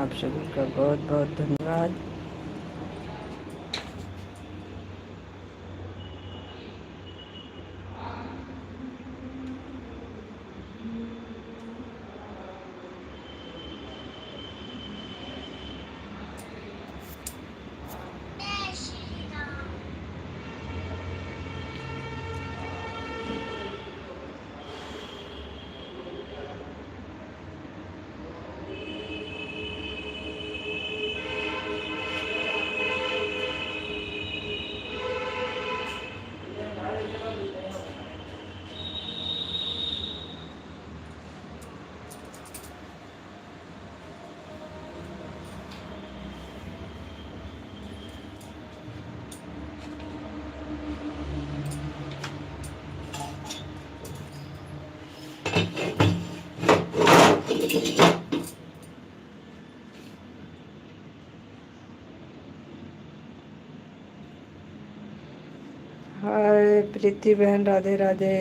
आप सभी का बहुत बहुत धन्यवाद। हाय प्रीति बहन, राधे राधे।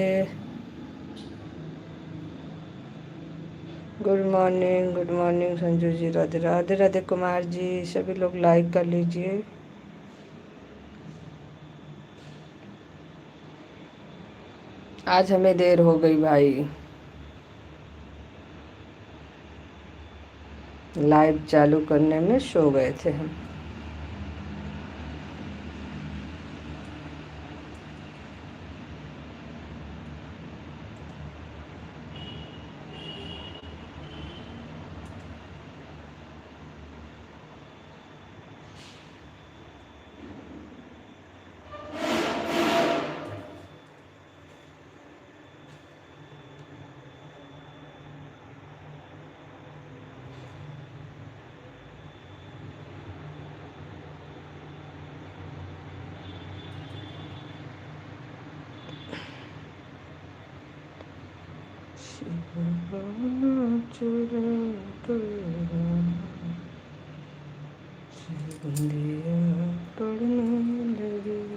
गुड मॉर्निंग संजू जी, राधे राधे। राधे कुमार जी, सभी लोग लाइक कर लीजिए। आज हमें देर हो गई भाई, लाइव चालू करने में सो गए थे हम। पढ़ने लगे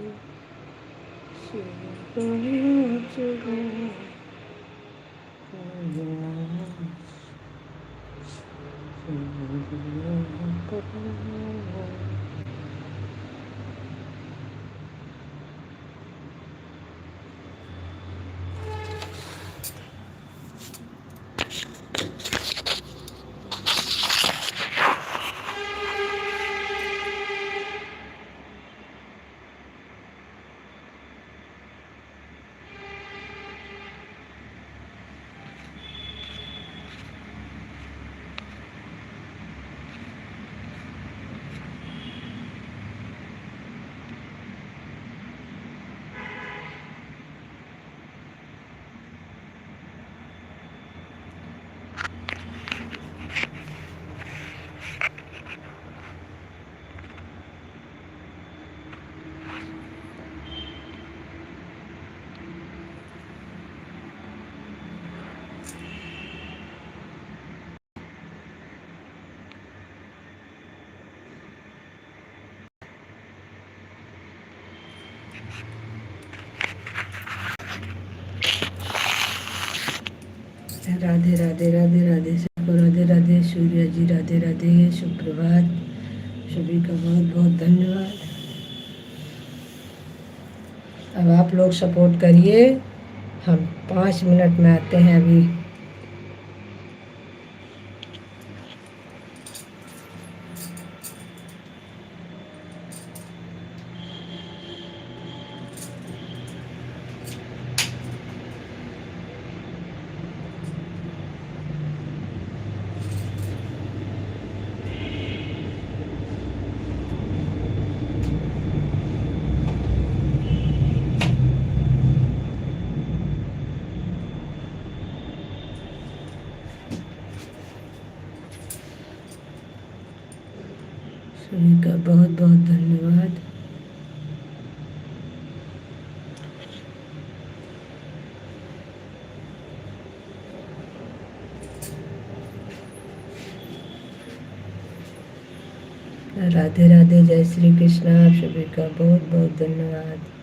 राधे राधे राधे राधे सबको राधे राधे। सूर्य जी राधे राधे, सुप्रभात। सभी का बहुत बहुत धन्यवाद। अब आप लोग सपोर्ट करिए, हम 5 मिनट में आते हैं अभी। सभी का बहुत बहुत धन्यवाद। राधे राधे, जय श्री कृष्ण। आप सभी का बहुत बहुत धन्यवाद।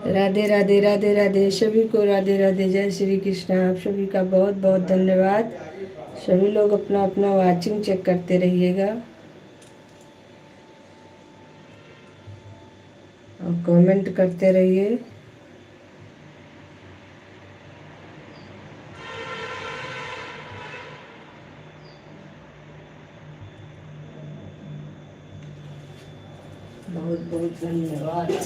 राधे राधे राधे राधे सभी को राधे राधे। जय श्री कृष्ण। आप सभी का बहुत बहुत धन्यवाद। सभी लोग अपना अपना वाचिंग चेक करते रहिएगा और कमेंट करते रहिए। बहुत बहुत धन्यवाद।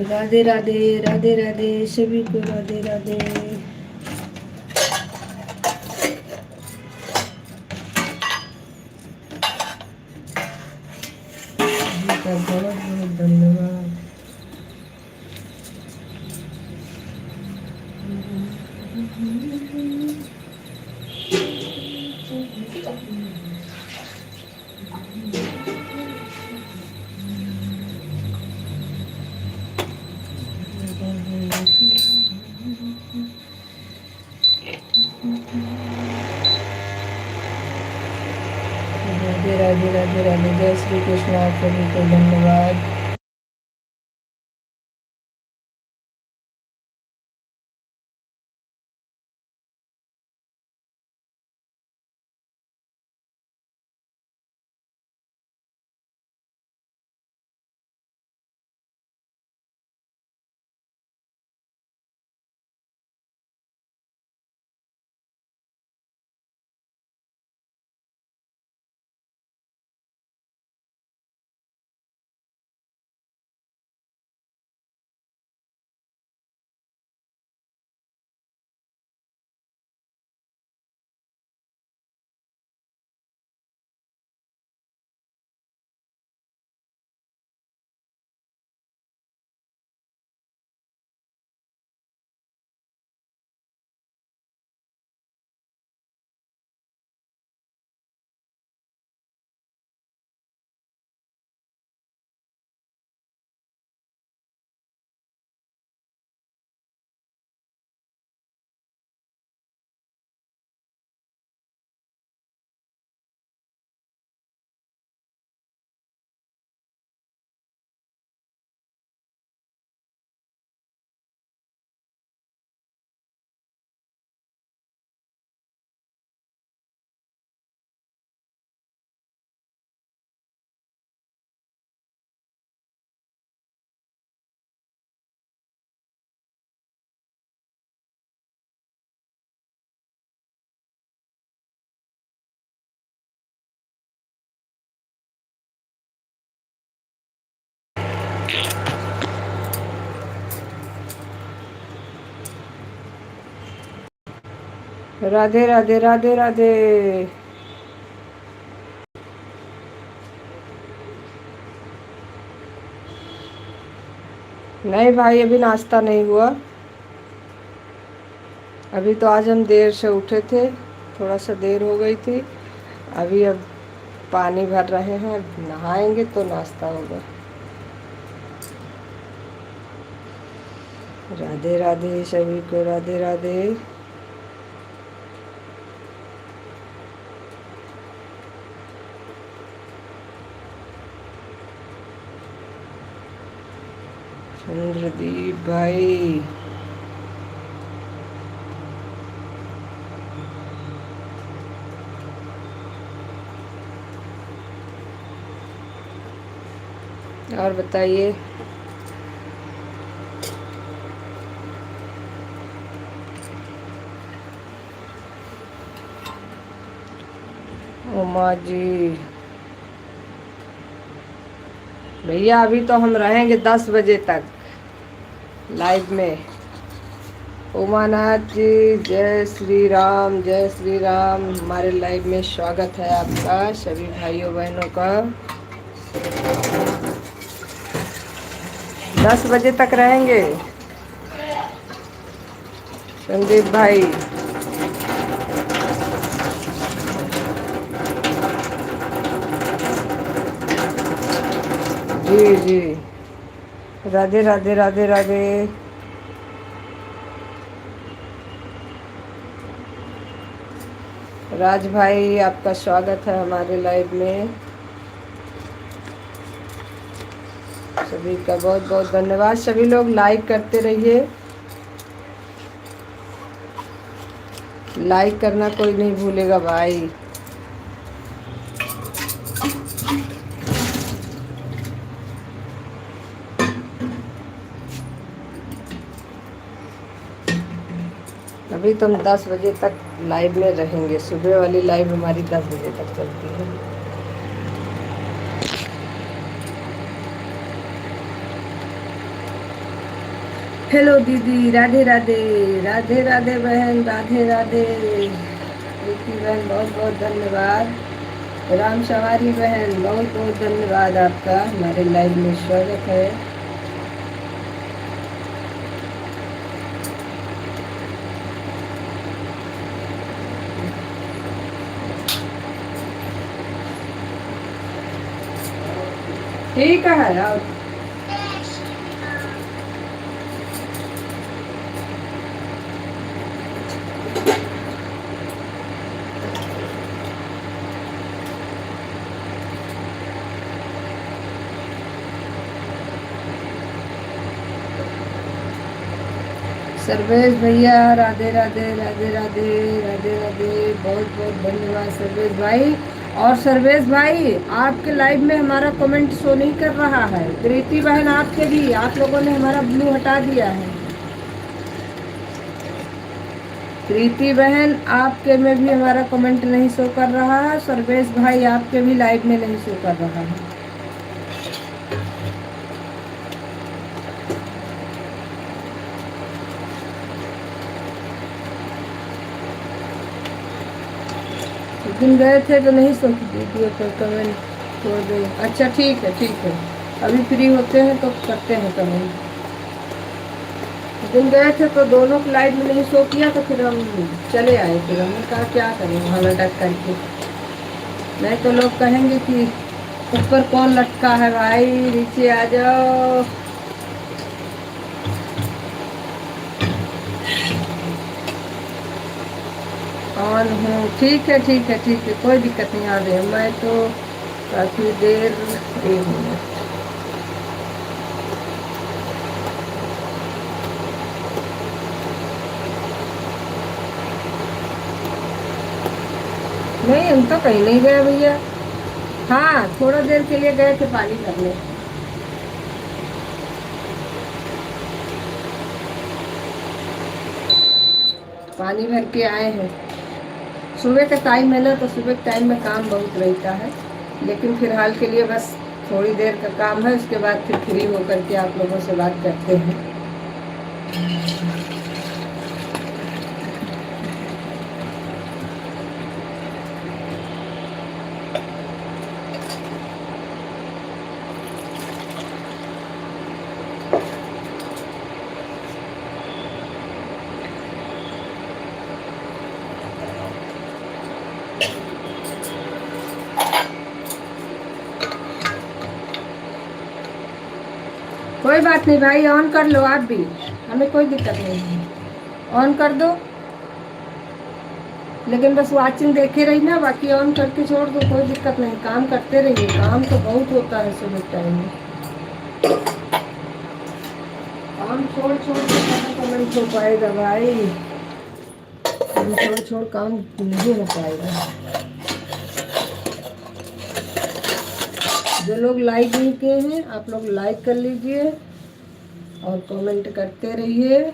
राधे राधे राधे राधे सभी को राधे राधे। सभी का बहुत बहुत धन्यवाद। राधे राधे राधे राधे। जय श्री कृष्ण। आप सभी को धन्यवाद। राधे राधे राधे राधे। नहीं भाई, अभी नाश्ता नहीं हुआ। अभी तो आज हम देर से उठे थे, थोड़ा सा देर हो गई थी। अभी अब पानी भर रहे हैं, नहाएंगे तो नाश्ता होगा। राधे राधे सभी को, राधे राधे। चंद्रदीप भाई, और बताइए। उमा जी, भैया अभी तो हम रहेंगे 10 बजे तक लाइव में। उमानाथ जी, जय श्री राम, जय श्री राम। हमारे लाइव में स्वागत है आपका, सभी भाइयों बहनों का। 10 बजे तक रहेंगे। संदीप भाई, जी जी, राधे राधे राधे राधे। राज भाई, आपका स्वागत है हमारे लाइव में। सभी का बहुत बहुत धन्यवाद। सभी लोग लाइक करते रहिए, लाइक करना कोई नहीं भूलेगा भाई। अभी तो हम 10 बजे तक लाइव में रहेंगे। सुबह वाली लाइव हमारी 10 बजे तक चलती है। हेलो दीदी, राधे राधे, राधे राधे बहन, राधे राधे। प्रीति बहन, बहुत बहुत धन्यवाद। राम सवारी बहन, बहुत बहुत धन्यवाद आपका, हमारे लाइव में स्वागत है। ठीक है आओ। सर्वेश भैया, राधे राधे राधे राधे राधे राधे, बहुत बहुत धन्यवाद सर्वेश भाई। और सर्वेश भाई, आपके लाइव में हमारा कमेंट शो नहीं कर रहा है। प्रीति बहन, आपके भी, आप लोगों ने हमारा ब्लू हटा दिया है। प्रीति बहन, आपके में भी हमारा कमेंट नहीं शो कर रहा है। सर्वेश भाई, आपके भी लाइव में नहीं शो कर रहा है। दिन गए थे तो नहीं शो वीडियो पर कमेंट छोड़ दे। अच्छा ठीक है, ठीक है, अभी फ्री होते हैं तो करते हैं कमेंट। दिन गए थे तो दोनों की लाइव में नहीं शो किया, तो फिर हम चले आए। फिर हमने कहा क्या करें वहाँ लटक करके, नहीं तो लोग कहेंगे कि ऊपर कौन लटका है भाई, नीचे आ जाओ। ऑन हूँ, ठीक है ठीक है ठीक है, कोई दिक्कत नहीं। आ रही मैं तो काफ़ी देर एक मिनट। नहीं, हम तो कहीं नहीं गए भैया। हाँ, थोड़ा देर के लिए गए थे पानी भरने। पानी भर के आए हैं। सुबह का टाइम है ना, तो सुबह के टाइम में काम बहुत रहता है, लेकिन फिलहाल के लिए बस थोड़ी देर का काम है। उसके बाद फिर फ्री होकर के आप लोगों से बात करते हैं। कोई बात नहीं भाई, ऑन कर लो आप भी, हमें कोई दिक्कत नहीं है, ऑन कर दो। लेकिन बस वाचिंग देखे रही ना, बाकी ऑन करके छोड़ दो, कोई दिक्कत नहीं, काम करते रहिए, काम तो बहुत होता है सुबह टाइम में। काम छोड़ छोड़ के कहाँ कमेंट हो पाएगा भाई, काम छोड़ छोड़ काम नहीं हो पाएगा। जो लोग लाइक नहीं किए हैं, आप लोग लाइक कर लीजिए और कमेंट करते रहिए।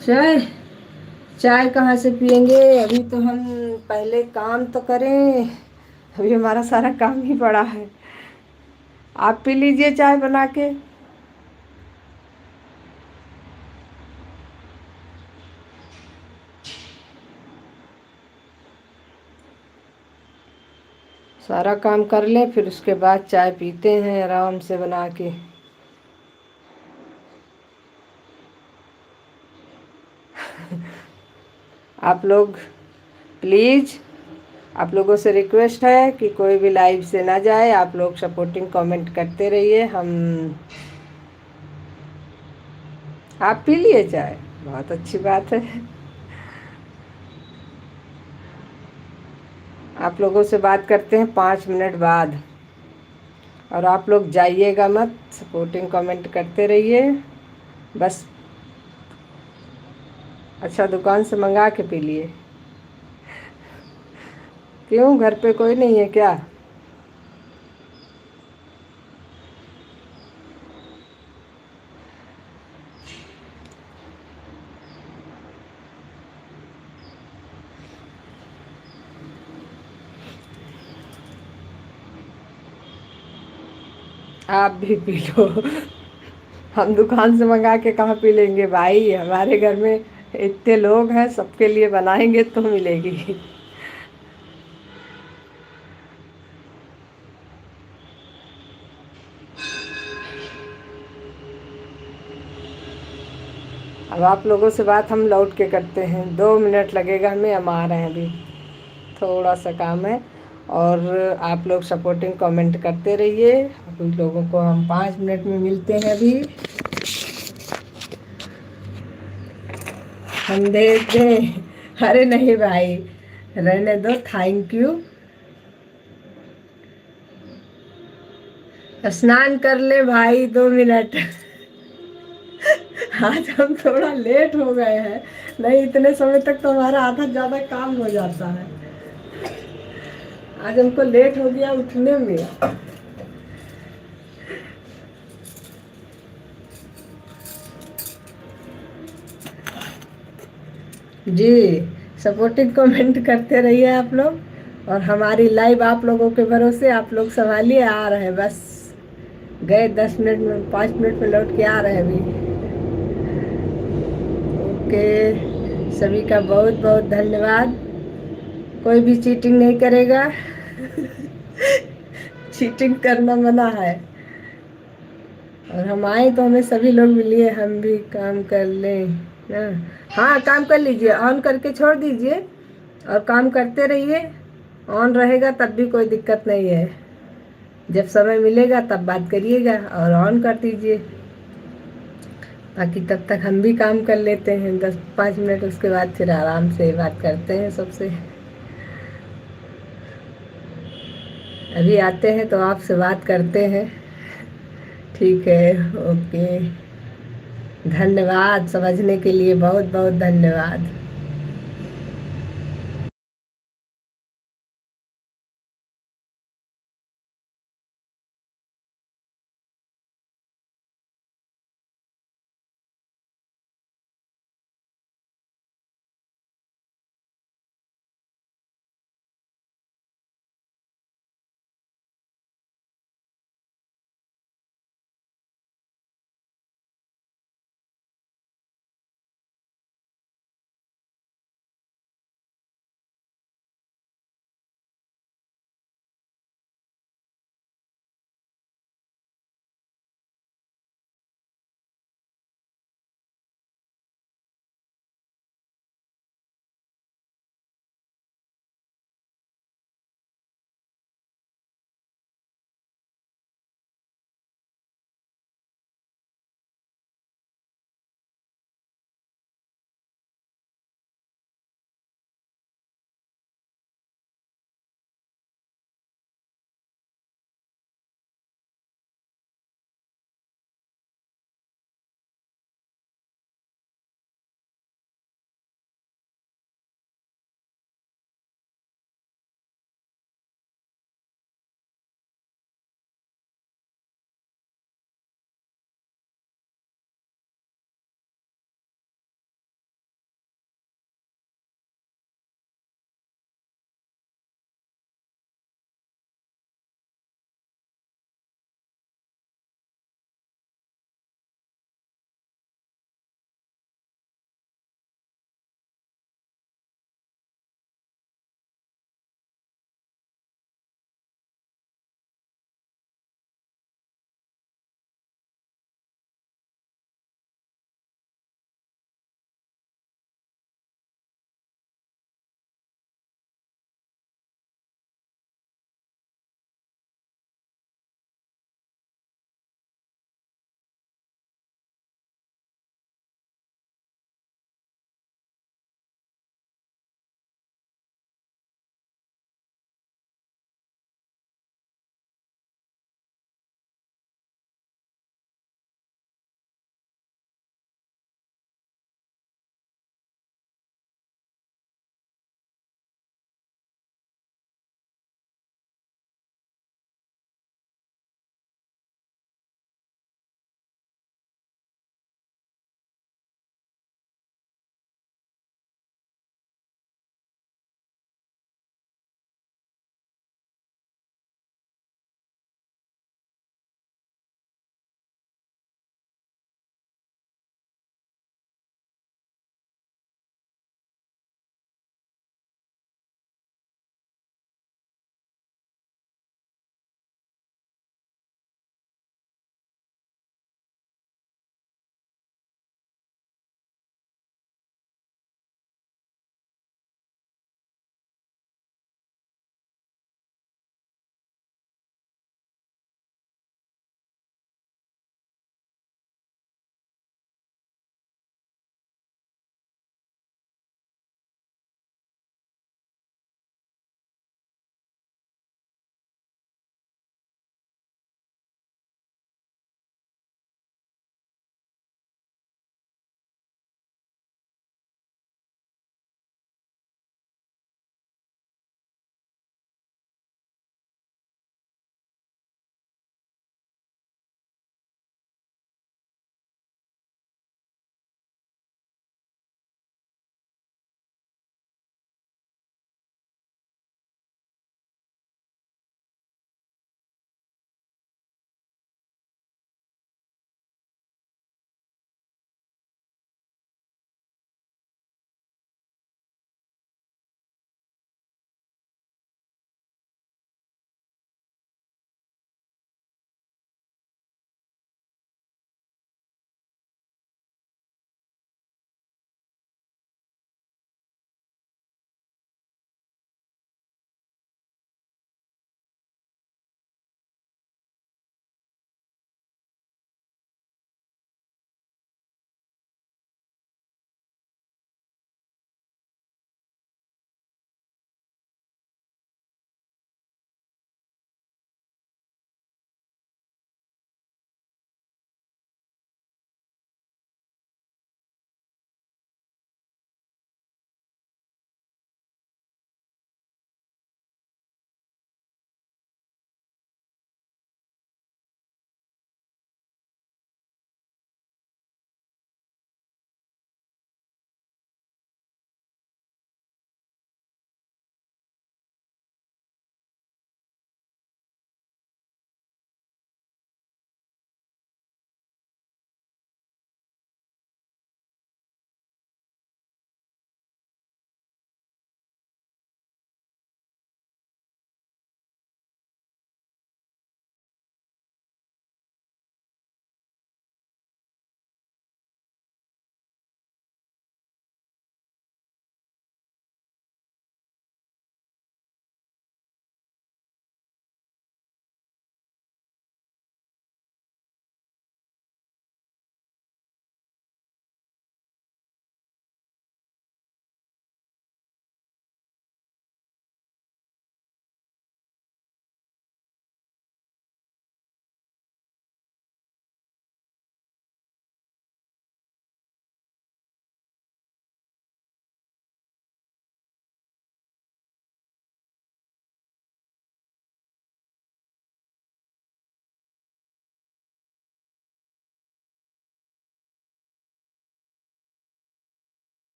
चाय, चाय कहाँ से पियेंगे, अभी तो हम पहले काम तो करें, अभी हमारा सारा काम ही पड़ा है। आप पी लीजिए चाय बना के। सारा काम कर लें, फिर उसके बाद चाय पीते हैं आराम से बना के। आप लोग प्लीज़, आप लोगों से रिक्वेस्ट है कि कोई भी लाइव से ना जाए, आप लोग सपोर्टिंग कमेंट करते रहिए। हम, आप पी लिए चाय, बहुत अच्छी बात है। आप लोगों से बात करते हैं 5 मिनट बाद, और आप लोग जाइएगा मत, सपोर्टिंग कमेंट करते रहिए बस। अच्छा, दुकान से मंगा के पी लिए? क्यों, घर पे कोई नहीं है क्या? आप भी पी लो। हम दुकान से मंगा के कहाँ पी लेंगे भाई, हमारे घर में इतने लोग हैं, सबके लिए बनाएंगे तो मिलेगी। अब आप लोगों से बात हम लौट के करते हैं, 2 मिनट लगेगा हमें, हम आ रहे हैं अभी, थोड़ा सा काम है। और आप लोग सपोर्टिंग कमेंट करते रहिए, कुछ लोगों को हम 5 मिनट में मिलते हैं अभी। हम दे दें? अरे नहीं भाई, रहने दो, थैंक यू। स्नान कर ले भाई, 2 मिनट। आज हम थोड़ा लेट हो गए हैं, नहीं इतने समय तक तो हमारा आधा ज़्यादा काम हो जाता है, आज हमको लेट हो गया उठने में। जी, सपोर्टिव कमेंट करते रहिए आप लोग, और हमारी लाइव आप लोगों के भरोसे, आप लोग संभालिए, आ रहे हैं बस, गए 10 मिनट में, 5 मिनट में लौट के आ रहे हैं अभी। ओके, सभी का बहुत बहुत धन्यवाद। कोई भी चीटिंग नहीं करेगा। चीटिंग करना मना है, और हम आए तो हमें सभी लोग मिलिए, हम भी काम कर लें ना। हाँ, काम कर लीजिए, ऑन करके छोड़ दीजिए और काम करते रहिए, ऑन रहेगा तब भी कोई दिक्कत नहीं है, जब समय मिलेगा तब बात करिएगा और ऑन कर दीजिए, ताकि तब तक हम भी काम कर लेते हैं 10-5 मिनट, उसके बाद फिर आराम से बात करते हैं सबसे। अभी आते हैं तो आपसे बात करते हैं, ठीक है? ओके, धन्यवाद, समझने के लिए बहुत बहुत धन्यवाद।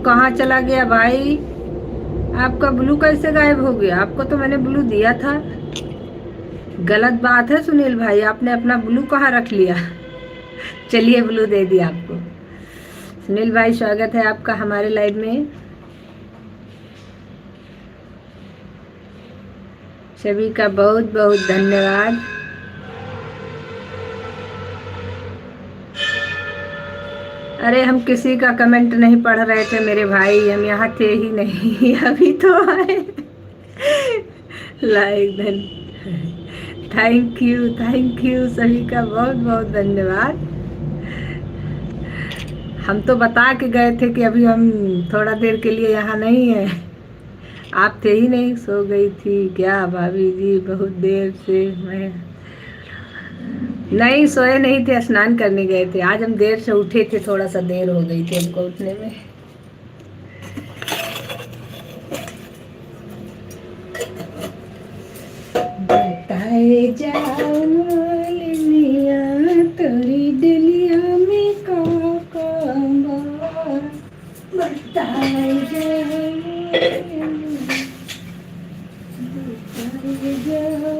कहाँ चला गया भाई? आपका ब्लू कैसे गायब हो गया? आपको तो मैंने ब्लू दिया था। गलत बात है सुनील भाई, आपने अपना ब्लू कहाँ रख लिया? चलिए ब्लू दे दिया आपको। सुनील भाई स्वागत है आपका हमारे लाइव में। सभी का बहुत बहुत धन्यवाद। अरे हम किसी का कमेंट नहीं पढ़ रहे थे मेरे भाई, हम यहाँ थे ही नहीं। अभी तो आए। लाइक धन थैंक यू सभी का बहुत बहुत धन्यवाद। हम तो बता के गए थे कि अभी हम थोड़ा देर के लिए यहाँ नहीं है। आप थे ही नहीं, सो गई थी क्या भाभी जी? बहुत देर से मैं नहीं सोए नहीं थे, स्नान करने गए थे। आज हम देर से उठे थे, थोड़ा सा देर हो गई थी हमको उठने में। बताए जाओ मालिनिया तोरी डलिया में का बताए जाओ बताए जाओ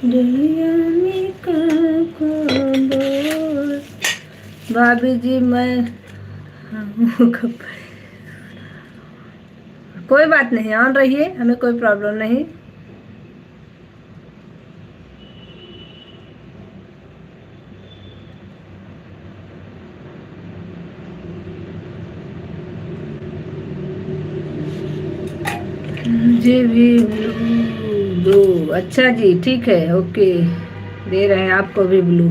दुनिया में भाभी जी मैं कोई बात नहीं, ऑन रहिए, हमें कोई प्रॉब्लम नहीं। मुझे भी ब्लू दो। अच्छा जी ठीक है, ओके, दे रहे हैं आपको भी ब्लू।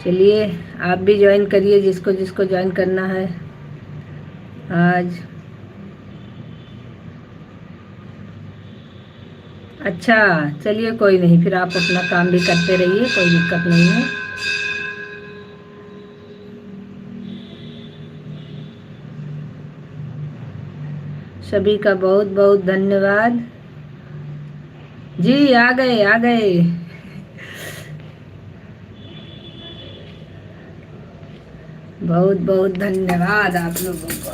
चलिए आप भी ज्वाइन करिए, जिसको जिसको ज्वाइन करना है आज। अच्छा चलिए कोई नहीं, फिर आप अपना काम भी करते रहिए, कोई दिक्कत नहीं है। सभी का बहुत बहुत धन्यवाद जी। आ गए आ गए। बहुत बहुत धन्यवाद आप लोगों को।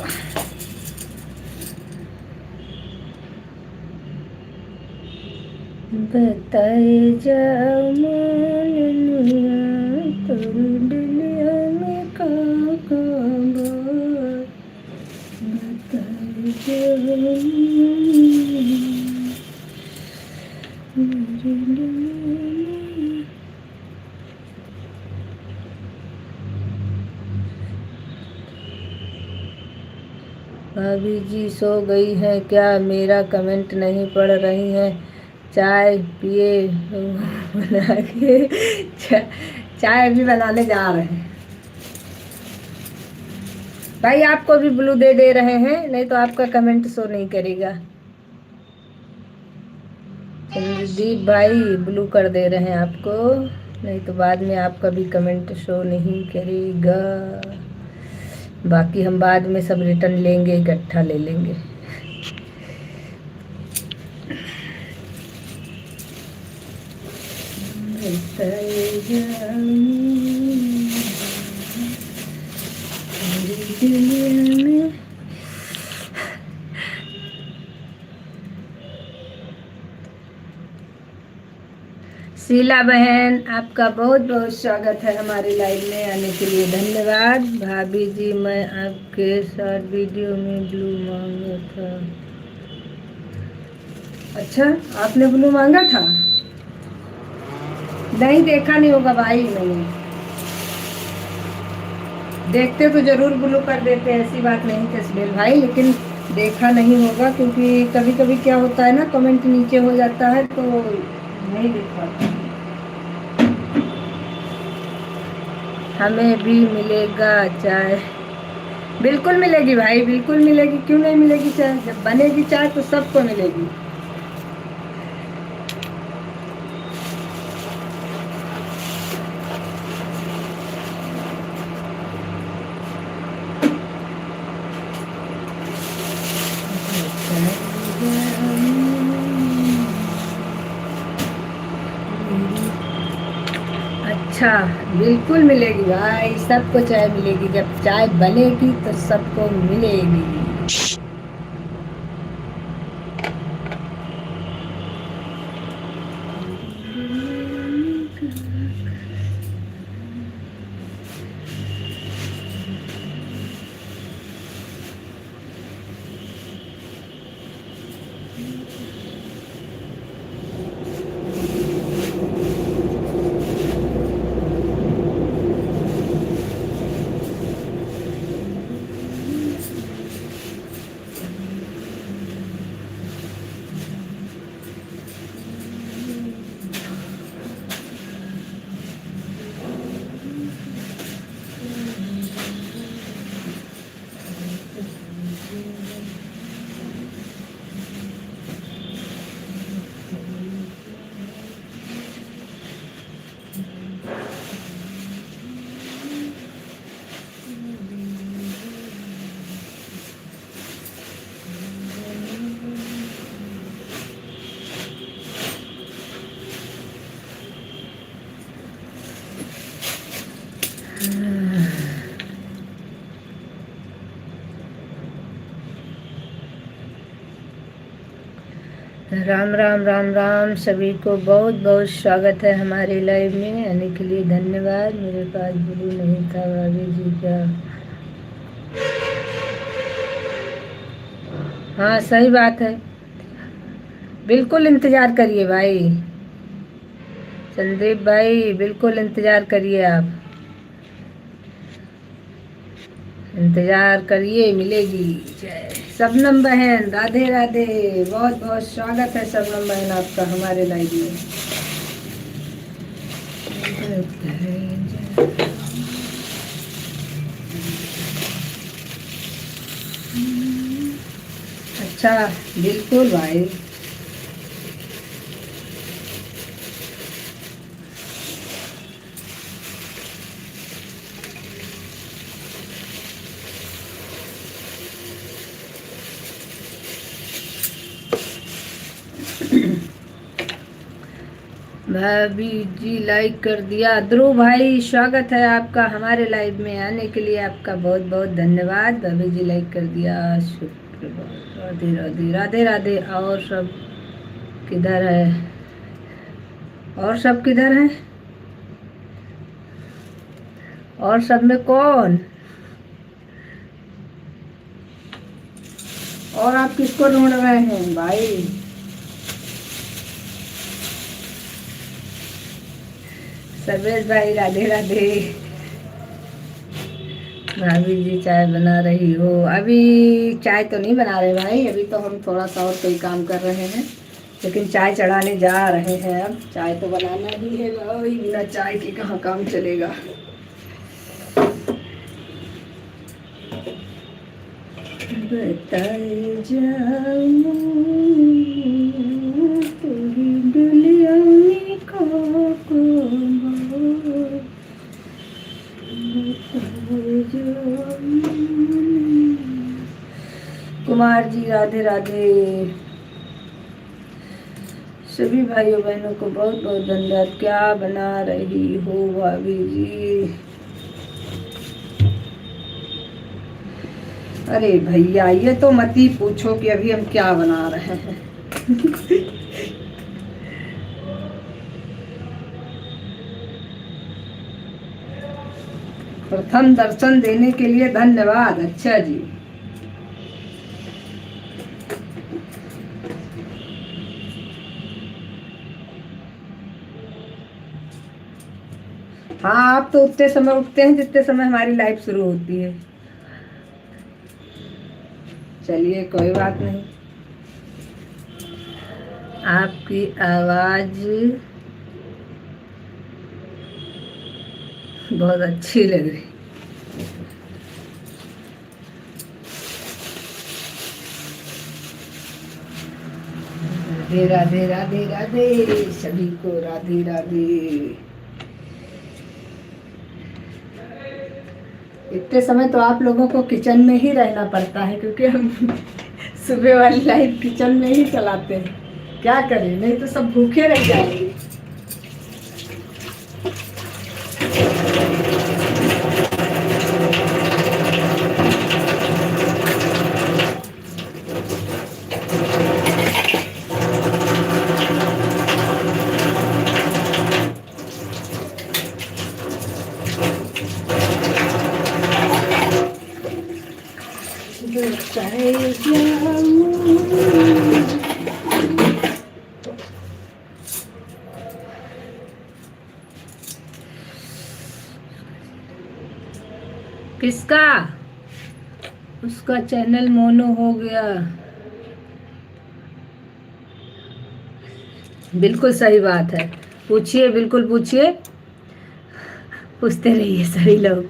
बताए जाओ मालिनिया तोरी डलिया में का बताए जाओ मेरी डलिया। भाभी जी सो गई हैं क्या? मेरा कमेंट नहीं पढ़ रही हैं? चाय पिए बना के चाय अभी बनाने जा रहे हैं। भाई आपको भी ब्लू दे रहे हैं, नहीं तो आपका कमेंट शो नहीं करेगा। संदीप भाई ब्लू कर दे रहे हैं आपको, नहीं तो बाद में आपका भी कमेंट शो नहीं करेगा। बाकी हम बाद में सब रिटर्न लेंगे, इकट्ठा ले लेंगे। शीला बहन आपका बहुत बहुत स्वागत है हमारे लाइव में आने के लिए, धन्यवाद। भाभी जी मैं आपके साथ वीडियो में ब्लू मांगा था। अच्छा आपने ब्लू मांगा था? नहीं देखा नहीं होगा भाई, नहीं देखते तो जरूर ब्लू कर देते, ऐसी बात नहीं तस्वीर भाई, लेकिन देखा नहीं होगा क्योंकि कभी कभी क्या होता है ना, कमेंट नीचे हो जाता है तो नहीं देख पाता। हमें भी मिलेगा चाय। बिल्कुल मिलेगी भाई, बिल्कुल मिलेगी, क्यों नहीं मिलेगी चाय? जब बनेगी चाय तो सबको मिलेगी। अच्छा, बिल्कुल मिलेगी भाई, सबको चाय मिलेगी। जब चाय बनेगी तो सबको मिलेगी। राम राम राम राम, सभी को बहुत बहुत स्वागत है हमारे लाइव में आने के लिए। धन्यवाद। मेरे पास ब्लू नहीं था भाभी जी का। हाँ सही बात है, बिल्कुल इंतजार करिए भाई। संदीप भाई बिल्कुल इंतजार करिए, आप इंतजार करिए, मिलेगी जय। शबनम बहन राधे राधे, बहुत बहुत स्वागत है शबनम बहन आपका हमारे लाइव में। अच्छा, बिल्कुल भाई। भाभी जी लाइक कर दिया। ध्रुव भाई स्वागत है आपका हमारे लाइव में आने के लिए, आपका बहुत बहुत धन्यवाद। भाभी जी लाइक कर दिया, शुक्र। राधे राधे राधे राधे। और सब किधर है? और सब किधर है? और सब में कौन? और आप किसको ढूंढ रहे हैं भाई? सर्वेश भाई राधे राधे। भाभी जी चाय बना रही हो? अभी चाय तो नहीं बना रहे भाई, अभी तो हम थोड़ा सा और कोई काम कर रहे हैं, लेकिन चाय चढ़ाने जा रहे हैं। अब चाय तो बनाना ही है भाई, बिना चाय के कहाँ काम चलेगा। बताए जाऊं तेरी दुनिया में कुमार जी राधे राधे। सभी भाइयों बहनों को बहुत बहुत धन्यवाद। क्या बना रही हो भाभी जी? अरे भैया ये तो मत ही पूछो कि अभी हम क्या बना रहे हैं। प्रथम दर्शन देने के लिए धन्यवाद। अच्छा जी, हाँ आप तो उतने समय उठते हैं जितने समय हमारी लाइफ शुरू होती है। चलिए कोई बात नहीं। आपकी आवाज बहुत अच्छी लग रही। राधे राधे राधे राधे, सभी को राधे राधे। इतने समय तो आप लोगों को किचन में ही रहना पड़ता है, क्योंकि हम सुबह वाली लाइट किचन में ही चलाते हैं। क्या करें, नहीं तो सब भूखे रह जाएंगे। किसका? उसका चैनल मोनो हो गया। बिल्कुल सही बात है, पूछिए, बिल्कुल पूछिए, पूछते रहिए सभी लोग।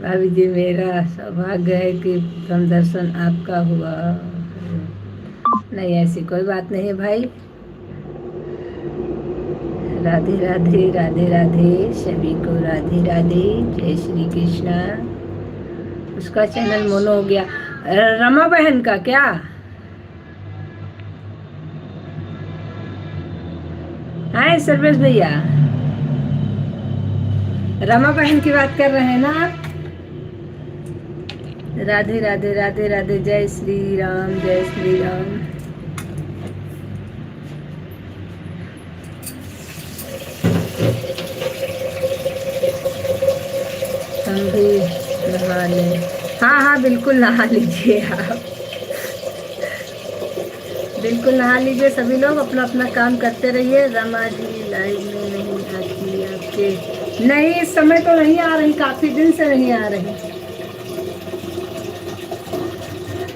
भाभी जी, मेरा सौभाग्य है कि प्रथम दर्शन आपका हुआ। नहीं, ऐसी कोई बात नहीं है भाई। राधे राधे राधे राधे, सभी को राधे राधे, जय श्री कृष्णा। उसका चैनल मोनो हो गया। रमा बहन का क्या? हाय सर्वेश भैया, रमा बहन की बात कर रहे हैं ना आप? राधे राधे राधे राधे, जय श्री राम, जय श्री राम। हम भी नहा लें। हाँ हाँ, बिल्कुल नहा लीजिए आप, बिल्कुल नहा लीजिए। सभी लोग अपना अपना काम करते रहिए। रमा जी लाइव में नहीं आती आपके? नहीं, इस समय तो नहीं आ रही, काफी दिन से नहीं आ रही।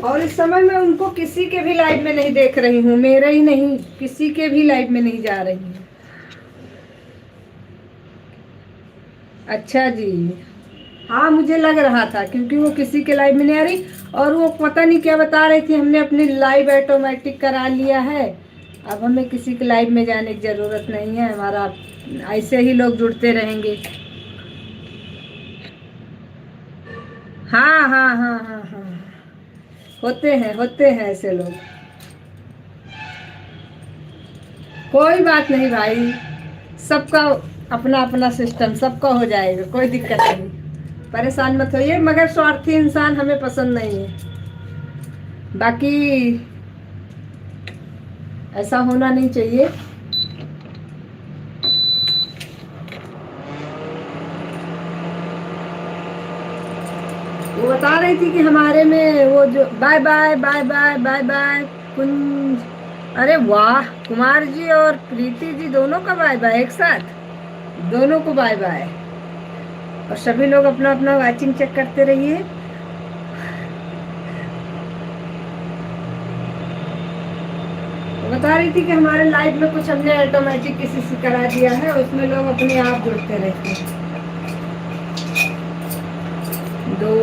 और इस समय मैं उनको किसी के भी लाइव में नहीं देख रही हूँ, मेरा ही नहीं, किसी के भी लाइव में नहीं जा रही हूँ। अच्छा जी, हाँ मुझे लग रहा था, क्योंकि वो किसी के लाइव में नहीं आ रही। और वो पता नहीं क्या बता रही थी, हमने अपनी लाइव ऑटोमेटिक करा लिया है, अब हमें किसी के लाइव में जाने की ज़रूरत नहीं है, हमारा ऐसे ही लोग जुड़ते रहेंगे। हाँ हाँ हाँ हाँ हाँ, होते हैं ऐसे लोग। कोई बात नहीं भाई, सबका अपना अपना सिस्टम, सबका हो जाएगा, कोई दिक्कत नहीं, परेशान मत होइए। मगर स्वार्थी इंसान हमें पसंद नहीं है। बाकी ऐसा होना नहीं चाहिए। वो बता रही थी कि हमारे में वो जो bye bye bye bye bye bye Kunj, अरे वाह, कुमार जी और प्रीति जी दोनों का बाय बाय एक साथ, दोनों को बाय बाय। और सभी लोग अपना अपना वॉचिंग चेक करते रहिए। बता रही थी कि हमारे लाइव में कुछ हमने ऑटोमेटिक किसी से करा दिया है, उसमें लोग अपने आप जुड़ते रहते हैं। दो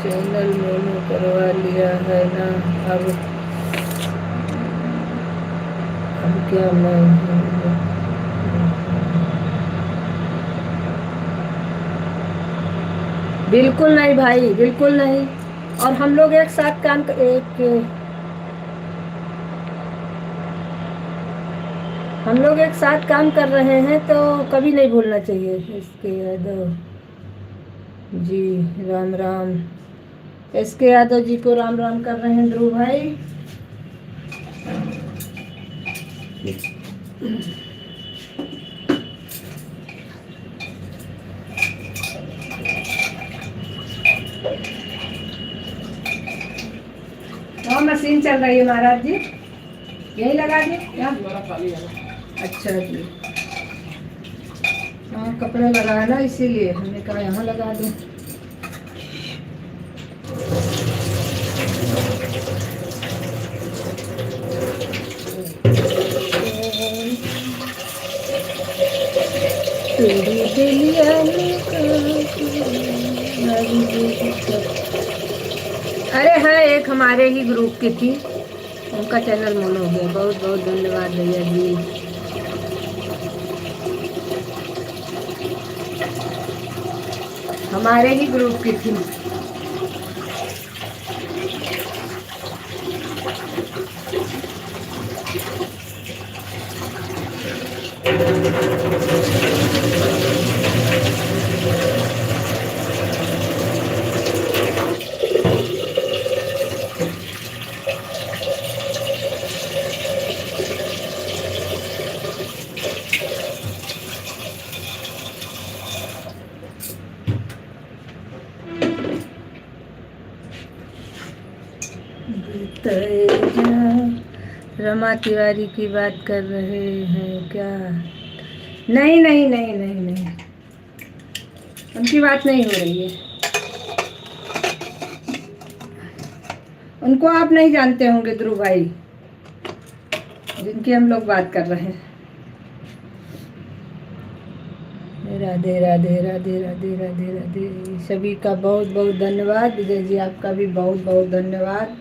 चैनल मोनो करवा लिया है ना, अब क्या मैं बिल्कुल नहीं भाई, बिल्कुल नहीं। और हम लोग एक साथ हम लोग एक साथ काम कर रहे हैं, तो कभी नहीं भूलना चाहिए। इसके यादव जी राम राम, इसके यादव जी को राम राम कर रहे हैं ध्रुव भाई। हाँ, मशीन चल रही है महाराज जी, यही लगा दी क्या? अच्छा जी, हाँ कपड़े लगा ना, इसीलिए हमने कहा यहाँ लगा दो। तेरी दिलिया अरे है, एक हमारे ही ग्रुप की थी, उनका चैनल मोनो हो गया। बहुत बहुत धन्यवाद भैया जी। हमारे ही ग्रुप की थी। रमा तिवारी की बात कर रहे हैं क्या? नहीं नहीं नहीं नहीं नहीं, उनकी बात नहीं हो रही है। उनको आप नहीं जानते होंगे, ध्रुव भाई, जिनकी हम लोग बात कर रहे हैं। राधे राधे राधे राधे राधे राधे। सभी का बहुत बहुत धन्यवाद। विजय जी आपका भी बहुत बहुत धन्यवाद।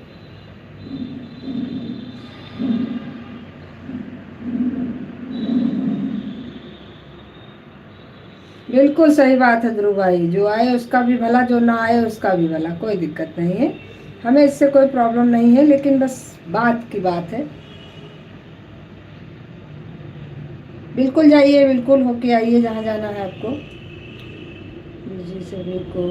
बिल्कुल सही बात है ध्रुव भाई, जो आए उसका भी भला, जो ना आए उसका भी भला, कोई दिक्कत नहीं है, हमें इससे कोई प्रॉब्लम नहीं है, लेकिन बस बात की बात है। बिल्कुल जाइए, बिल्कुल होके आइए जहाँ जाना है आपको। जी सभी को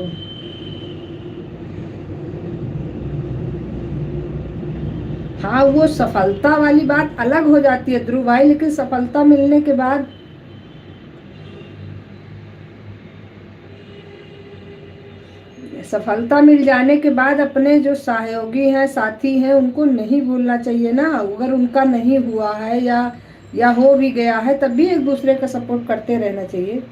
हाँ, वो सफलता वाली बात अलग हो जाती है ध्रुव भाई, लेकिन सफलता मिलने के बाद सफलता मिल जाने के बाद अपने जो सहयोगी हैं, साथी हैं, उनको नहीं भूलना चाहिए ना। अगर उनका नहीं हुआ है या हो भी गया है, तब भी एक दूसरे का सपोर्ट करते रहना चाहिए।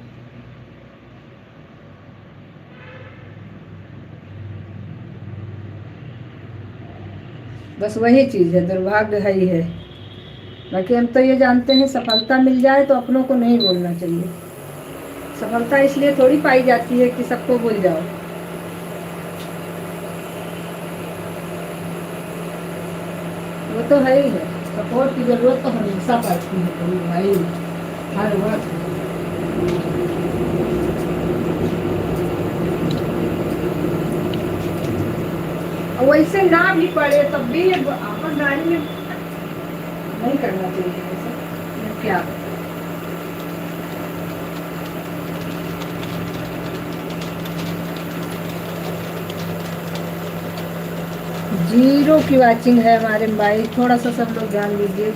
बस वही चीज़ है, दुर्भाग्य है ही है। बाकी हम तो ये जानते हैं, सफलता मिल जाए तो अपनों को नहीं भूलना चाहिए। सफलता इसलिए थोड़ी पाई जाती है कि सबको भूल जाओ। वो तो है ही है, सपोर्ट की जरूरत तो हमेशा पड़ती है तो भाई, हर वक्त। वैसे ना भी पड़े तब भी अपन गाड़ी में नहीं करना चाहिए ऐसा। क्या जीरो की वाचिंग है हमारे भाई, थोड़ा सा सब लोग ध्यान दीजिए।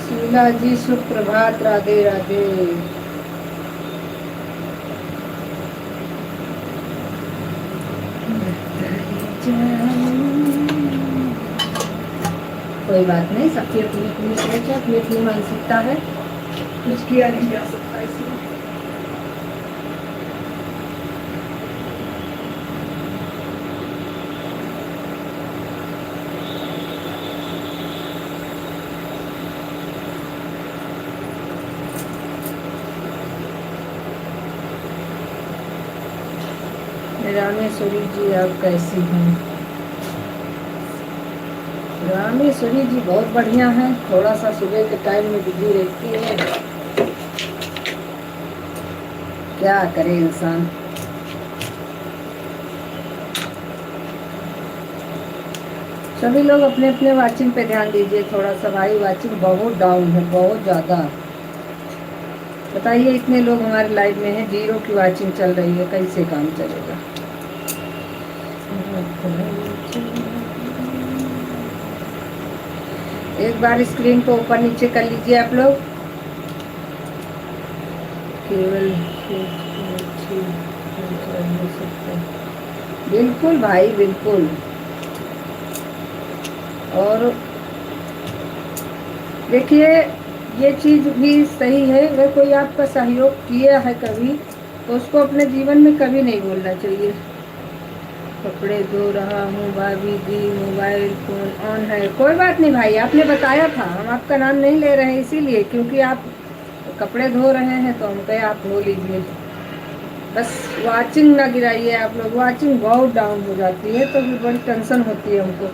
शीला जी सुप्रभात, राधे राधे। कोई बात नहीं, सबकी अपनी अपनी सोच है, अपनी अपनी मानसिकता है, कुछ किया नहीं जा सकता इसमें। रामेश्वरी जी आप कैसी हैं? रामेश्वरी जी बहुत बढ़िया हैं, थोड़ा सा सुबह के टाइम में बिजी रहती है, क्या करे इंसान। सभी लोग अपने अपने वाचिंग पे ध्यान दीजिए थोड़ा सा भाई, वाचिंग बहुत डाउन है, बहुत ज़्यादा। बताइए, इतने लोग हमारे लाइव में हैं, 0 की वॉचिंग चल रही है, कैसे काम चलेगा? एक बार स्क्रीन को ऊपर नीचे कर लीजिए आप लोग। केवल बिल्कुल भाई, बिल्कुल। और देखिए, ये चीज़ भी सही है, अगर कोई आपका सहयोग किया है कभी, तो उसको अपने जीवन में कभी नहीं भूलना चाहिए। कपड़े धो रहा हूँ भाभी जी, मोबाइल फ़ोन ऑन है। कोई बात नहीं भाई, आपने बताया था, हम आपका नाम नहीं ले रहे हैं इसीलिए, क्योंकि आप कपड़े धो रहे हैं तो हम कहे आप धो लीजिए। बस वाचिंग ना गिराइए आप लोग, वाचिंग बहुत डाउन हो जाती है तो फिर बड़ी टेंशन होती है हमको।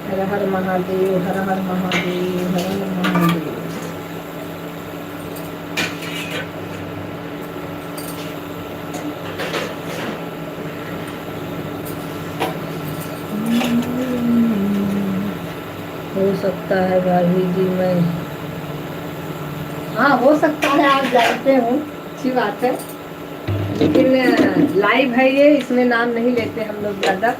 हर हर महादेव, हर हर महादेव, हर हर महादेव। हो सकता है भाभी जी मैं, हाँ हो सकता है आप जानते हो, अच्छी बात है, लेकिन लाइव है ये, इसमें नाम नहीं लेते हम लोग ज़्यादा,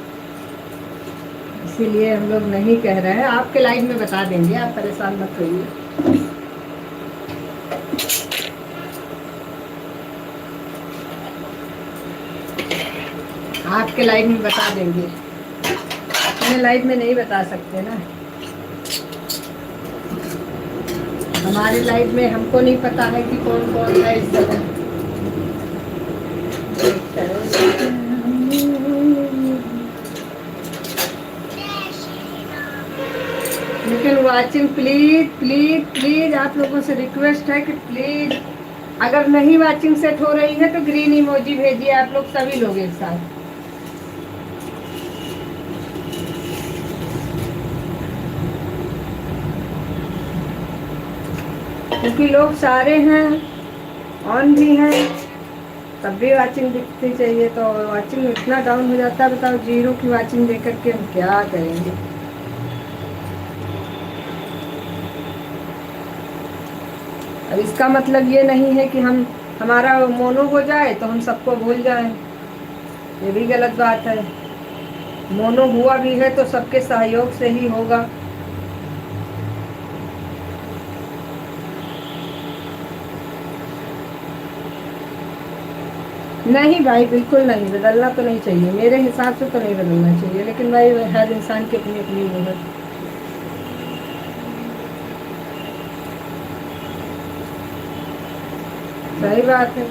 इसीलिए हम लोग नहीं कह रहे हैं। आपके लाइव में बता देंगे, आप परेशान मत होइए। आपके लाइव में बता देंगे, अपने लाइव में नहीं बता सकते ना। हमारे लाइव में हमको नहीं पता है कि कौन कौन है इस जगह। लेकिन वाचिंग प्लीज प्लीज प्लीज, आप लोगों से रिक्वेस्ट है कि प्लीज, अगर नहीं वाचिंग सेट हो रही है तो ग्रीन इमोजी भेजिए आप लोग, सभी लोग एक साथ। क्योंकि लोग सारे हैं, ऑन भी हैं, तब भी वाचिंग दिखनी चाहिए, तो वाचिंग इतना डाउन हो जाता है, बताओ 0 की वाचिंग देकर के हम क्या करेंगे? अब इसका मतलब ये नहीं है कि हम, हमारा मोनो हो जाए तो हम सबको भूल जाएं, ये भी गलत बात है। मोनो हुआ भी है तो सबके सहयोग से ही होगा। नहीं भाई, बिल्कुल नहीं, बदलना तो नहीं चाहिए, मेरे हिसाब से तो नहीं बदलना चाहिए, लेकिन भाई हर इंसान की अपनी अपनी वो है। सही बात है।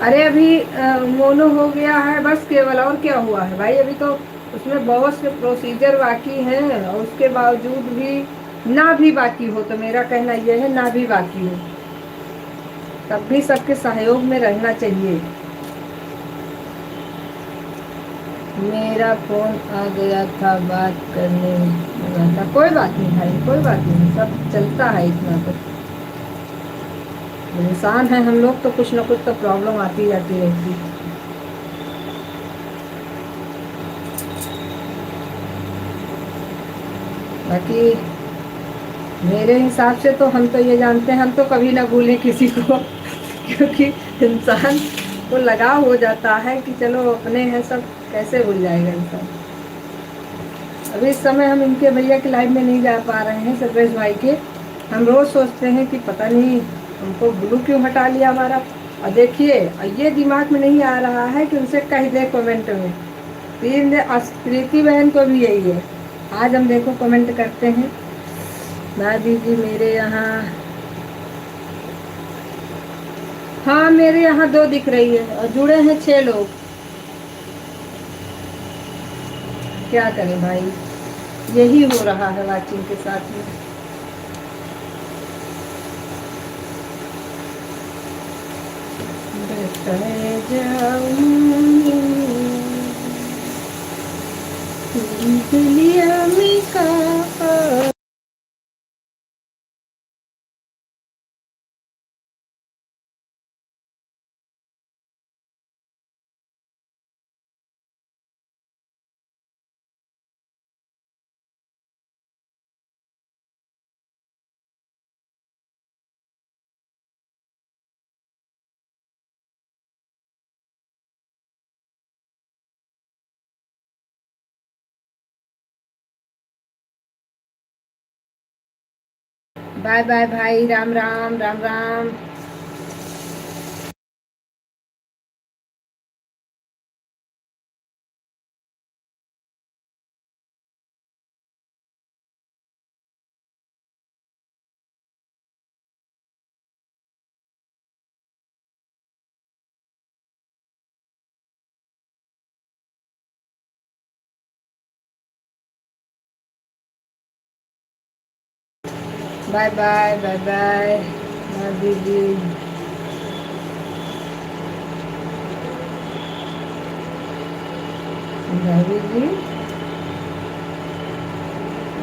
अरे अभी मोनो हो गया है बस केवल, और क्या हुआ है भाई? अभी तो उसमें बहुत से प्रोसीजर बाकी हैं, और उसके बावजूद भी, ना भी बाकी हो, तो मेरा कहना यह है, ना भी बाकी हो तब भी सबके सहयोग में रहना चाहिए। मेरा फोन आ गया था, बात करने लगा था। कोई बात नहीं भाई, कोई बात नहीं, सब चलता है, इतना तो इंसान है हम लोग, तो कुछ ना कुछ तो प्रॉब्लम आती जाती रहती। बाकी मेरे हिसाब से तो हम तो ये जानते हैं, हम तो कभी ना भूलें किसी को क्योंकि इंसान को लगाव हो जाता है कि चलो अपने हैं सब, कैसे भूल जाएगा इंसान। अभी इस समय हम इनके भैया के लाइव में नहीं जा पा रहे हैं, सर्वेश भाई के। हम रोज सोचते हैं कि पता नहीं हमको ब्लू क्यों हटा लिया हमारा। और देखिए, ये दिमाग में नहीं आ रहा है कि उनसे कह दे कमेंट में, प्रीति बहन को भी यही है। आज हम देखो कमेंट करते हैं, दादी जी मेरे यहाँ, हाँ मेरे यहाँ 2 दिख रही है और जुड़े हैं 6 लोग। क्या करें भाई, यही हो रहा है वाचिंग के साथ में। दुनिया में का बाय बाय भाई, Ram Ram Ram Ram. Bye bye bye bye दीदी। भाभी जी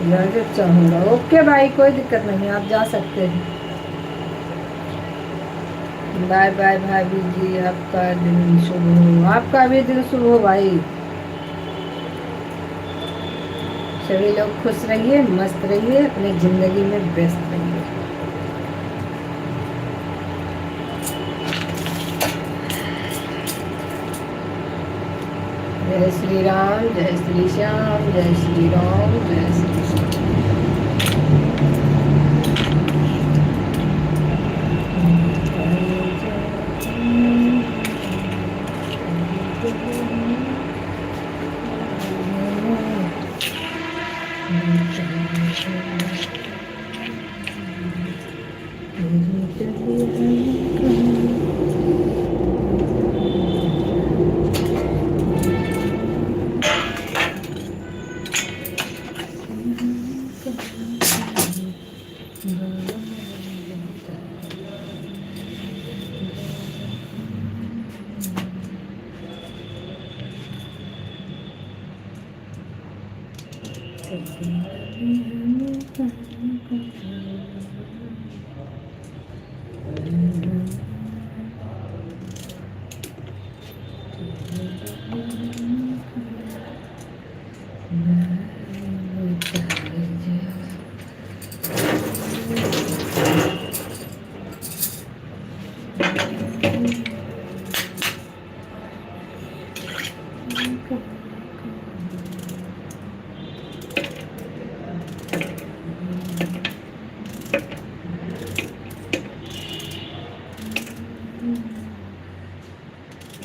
इजाज़त चाहूँगा। ओके भाई, कोई दिक्कत नहीं, आप जा सकते हैं। बाय बाय भाभी जी, आपका दिन शुभ हो, आपका भी दिन शुभ हो भाई। सभी लोग खुश रहिए, मस्त रहिए, अपनी ज़िंदगी में व्यस्त रहिए। जय श्री राम, जय श्री श्याम, जय श्री राम, जय श्री श्याम।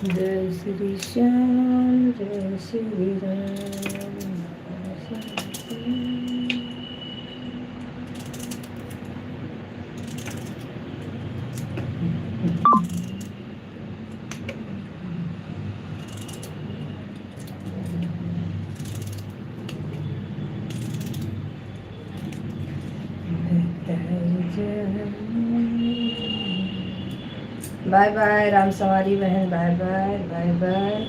जय श्री श्याम, जय श्री राम। बाय बाय राम सवारी बहन, बाय बाय बाय बाय।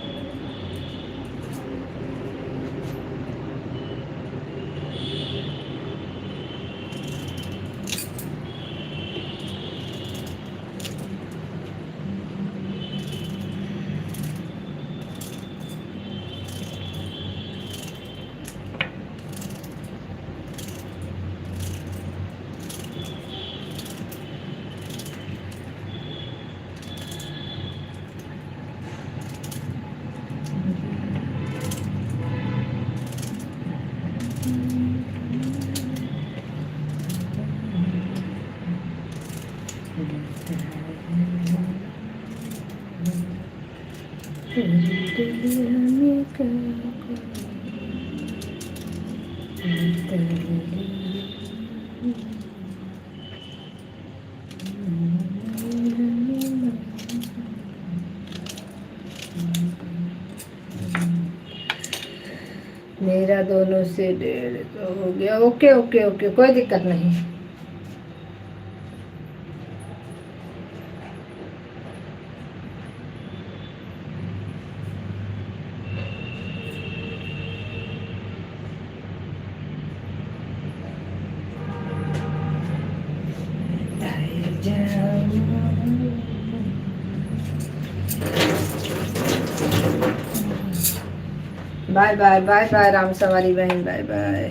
मेरा दोनों से 1.5 तो हो गया। ओके ओके ओके, कोई दिक्कत नहीं। Bye bye bye bye Ram Savari बहन, बाय बाय।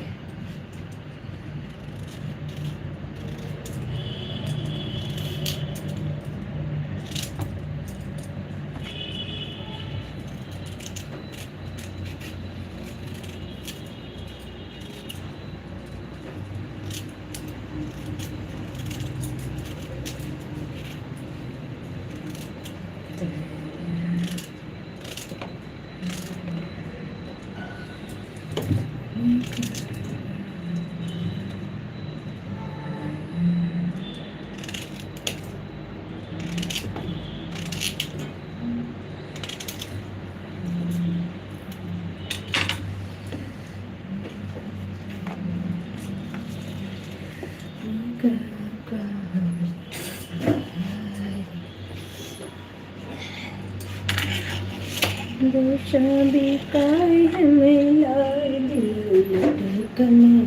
दोषा भी काय हमें लाए दिल धड़कने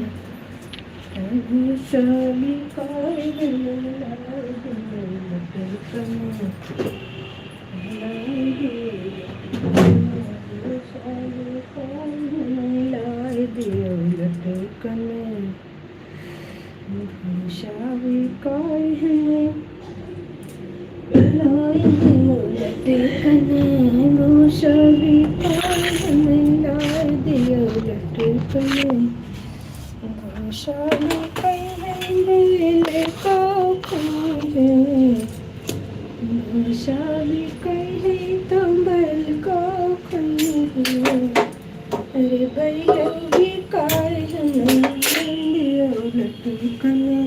दोषा भी काय हमें लाए दिल धड़कने लाए दिल दोषा भी काय हमें लाए दिल धड़कने दोषा भी काय हमें लाए दिल धड़कने दोषा भी काय हमें लाए दिल धड़कने दोषा भी काय हमें को खोजे दोषा भी कहे तो बल को खोजे अरे भैया भी काय हमें दिल धड़कने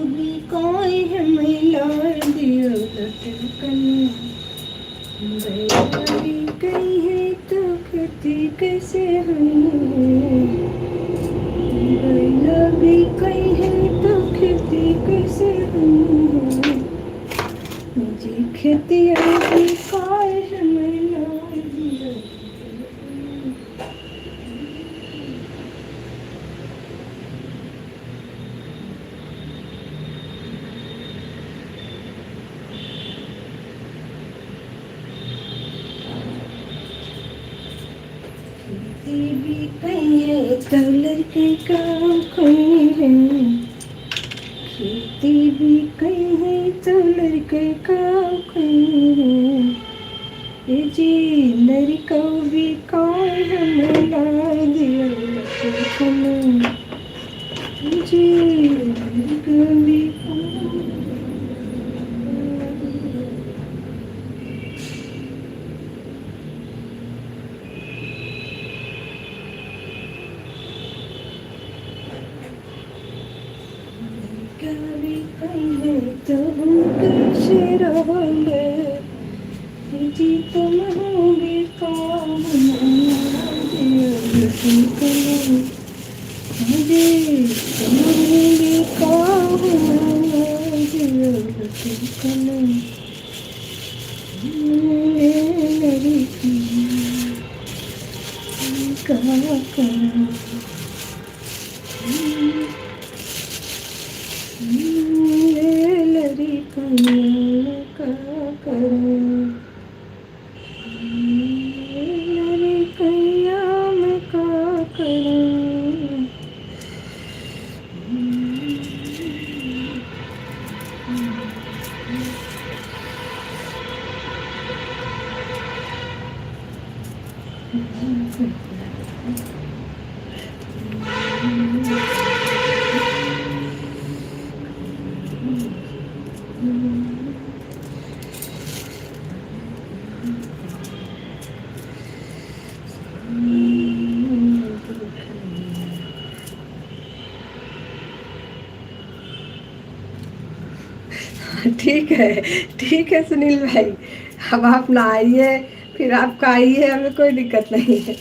भी कोई हमें लाए दिया धड़कने भैया भी कहीं है तो खेती कैसे हम भैया भी कहीं है तो खेती कैसे हम जी खेती भी कोई हमें लाए दिया भी कहीं है तो लड़के काम कोई है खेती भी कहीं है तो लड़के काम कोई है ये जी लड़का भी कोई हमें लाए दिया धड़कने जी लड़का भी कभी कहीं तो हम कैसे रहोगे जी तुम होंगे काम मुझे तुम होंगे काम लड़ी कन्या का करूं लड़ी कन्या में का करूं ठीक है सुनील भाई अब आप ना आइए फिर आपका आइए हमें कोई दिक्कत नहीं है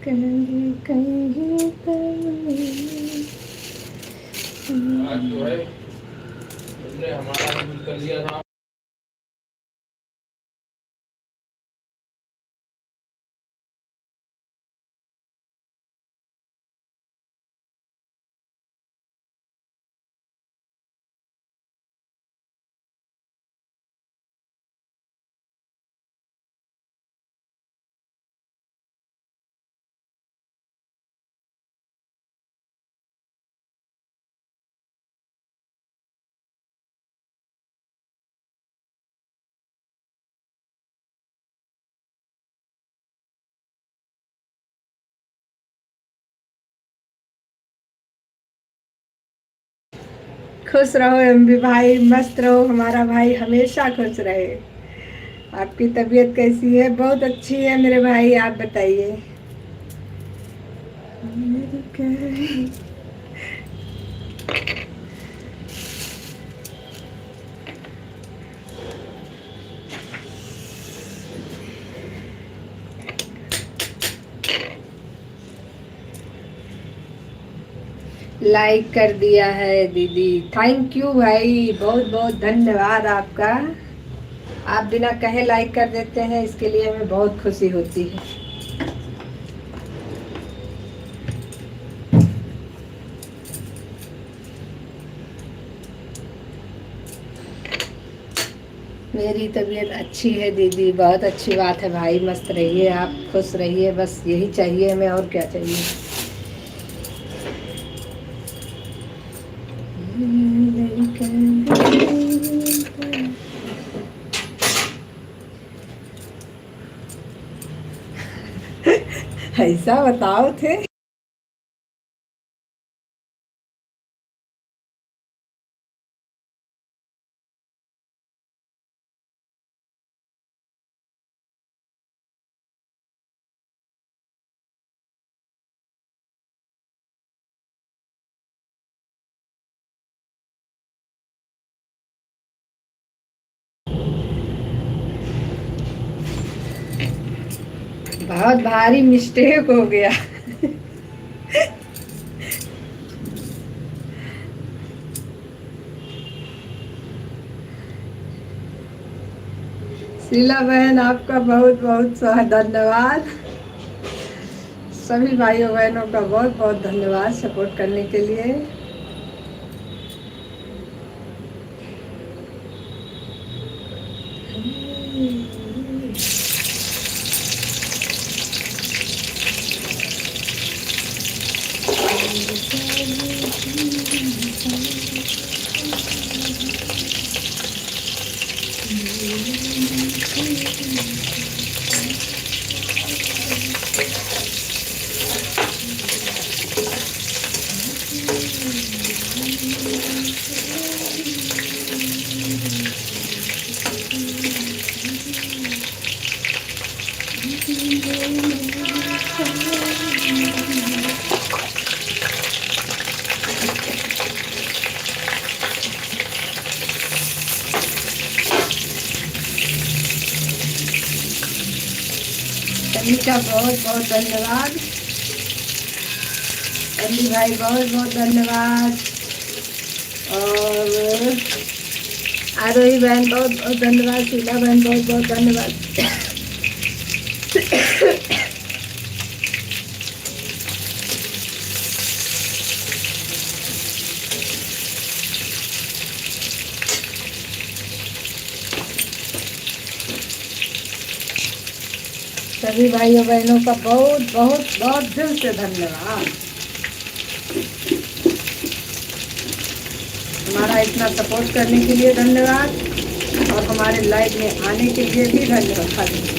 कहीं कहीं आज जो है तुमने हमारा कर लिया था। खुश रहो एमबी भाई मस्त रहो हमारा भाई हमेशा खुश रहे आपकी तबीयत कैसी है बहुत अच्छी है मेरे भाई आप बताइए लाइक कर दिया है दीदी, थैंक यू भाई, बहुत बहुत धन्यवाद आपका। आप बिना कहे लाइक कर देते हैं, इसके लिए हमें बहुत खुशी होती है। मेरी तबीयत अच्छी है दीदी, बहुत अच्छी बात है भाई, मस्त रहिए आप, खुश रहिए, बस यही चाहिए हमें, और क्या चाहिए। ऐसा बताओ थे। बहुत भारी मिस्टेक हो गया। शीला बहन आपका बहुत बहुत धन्यवाद। सभी भाइयों बहनों का बहुत बहुत धन्यवाद सपोर्ट करने के लिए। सभी का बहुत बहुत धन्यवाद। अली भाई बहुत बहुत धन्यवाद, और आरोही बहन बहुत बहुत धन्यवाद, शीला बहन बहुत बहुत धन्यवाद। सभी भाइयों बहनों का बहुत बहुत बहुत दिल से धन्यवाद। हमारा इतना सपोर्ट करने के लिए धन्यवाद, और हमारे लाइव में आने के लिए भी धन्यवाद।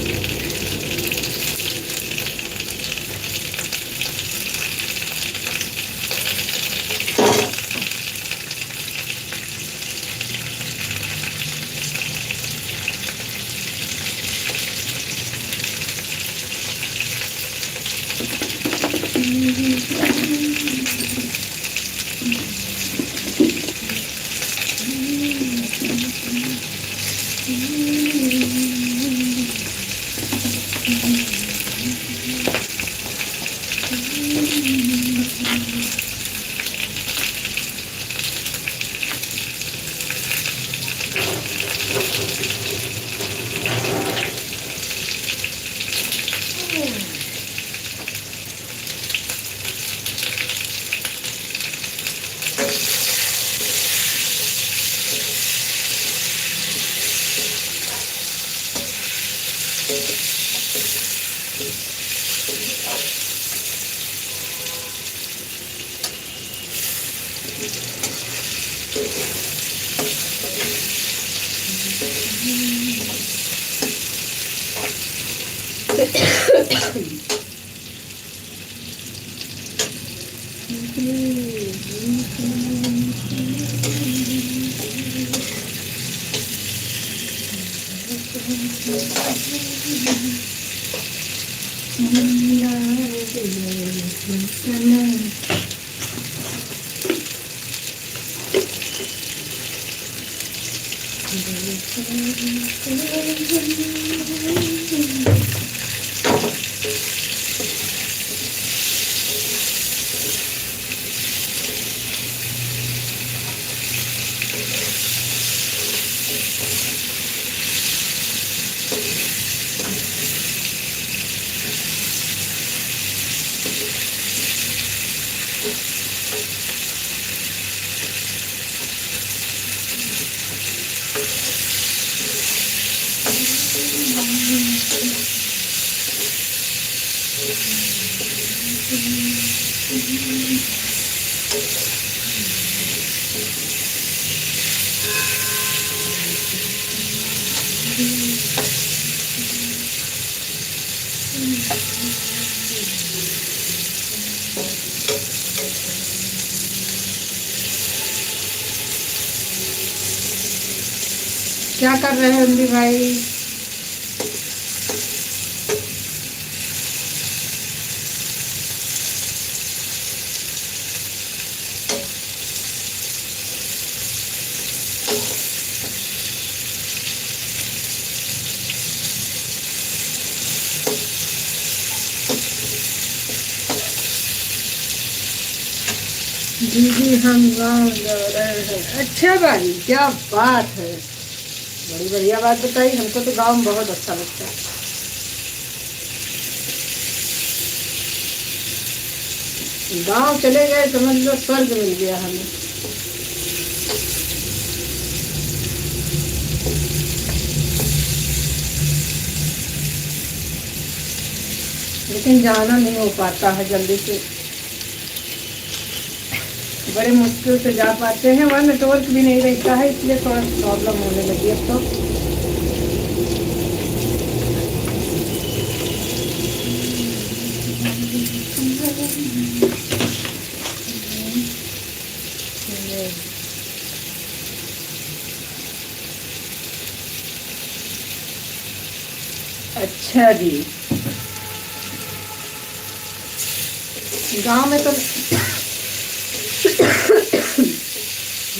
क्या कर रहे हैं अम्बी भाई? दीदी हम गाँव जा रहे हैं। अच्छा भाई, क्या बात है, बड़ी बढ़िया बात बताई। हमको तो गाँव में बहुत अच्छा लगता है। गाँव चले गए समझ लो स्वर्ग मिल गया हमें। लेकिन जाना नहीं हो पाता है जल्दी से, बड़े मुश्किल से जा पाते हैं। वहाँ नेटवर्क भी नहीं रहता है, इसलिए थोड़ा प्रॉब्लम होने लगी अब तो। अच्छा जी, गांव में तो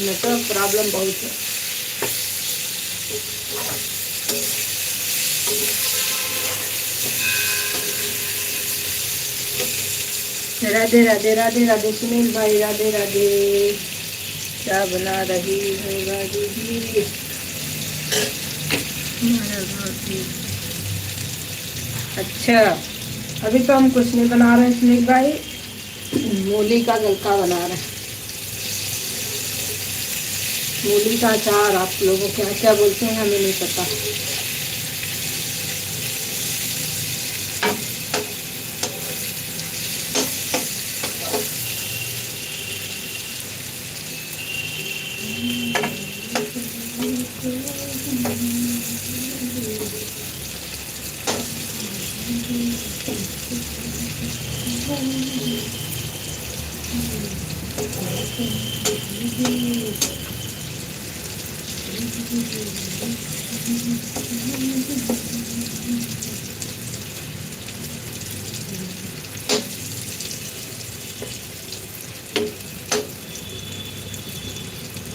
नेटवर्क प्रॉब्लम बहुत है। राधे राधे राधे राधे सुनील भाई, राधे राधे। क्या बना रही है राधे जी? अच्छा, अभी तो हम कुछ नहीं बना रहे हैं सुनील भाई, मूली का गलका बना रहे हैं। मूली का अचार आप लोगों क्या क्या बोलते हैं हमें नहीं पता।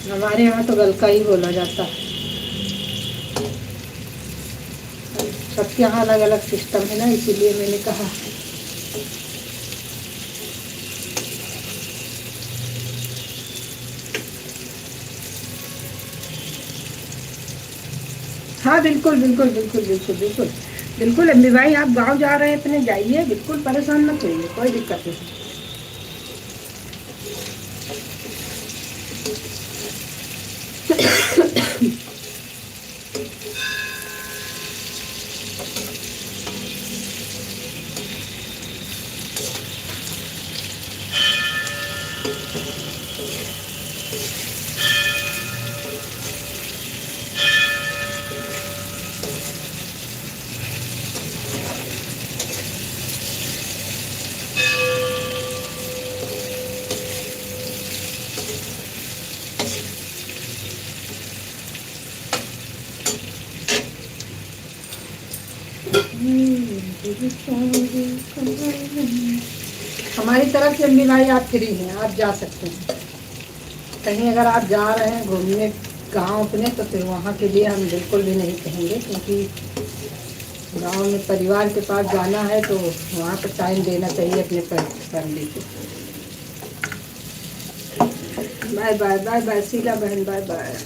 हमारे यहाँ तो गलका ही बोला जाता है। सबके यहाँ अलग अलग सिस्टम है ना, इसीलिए मैंने कहा। हाँ बिल्कुल बिल्कुल बिल्कुल बिल्कुल बिल्कुल बिल्कुल अम्मी भाई, आप गांव जा रहे हैं अपने जाइए, बिल्कुल परेशान मत होइए, कोई दिक्कत नहीं। हमारी तरफ से अम्मी भाई आप फ्री हैं, आप जा सकते हैं कहीं। अगर आप जा रहे हैं घूमने गांव अपने, तो फिर वहाँ के लिए हम बिल्कुल भी नहीं कहेंगे, क्योंकि गांव में परिवार के पास जाना है तो वहाँ पर टाइम देना चाहिए अपने फैमिली को। Bye bye bye bye Sheela बहन, बाय बाय।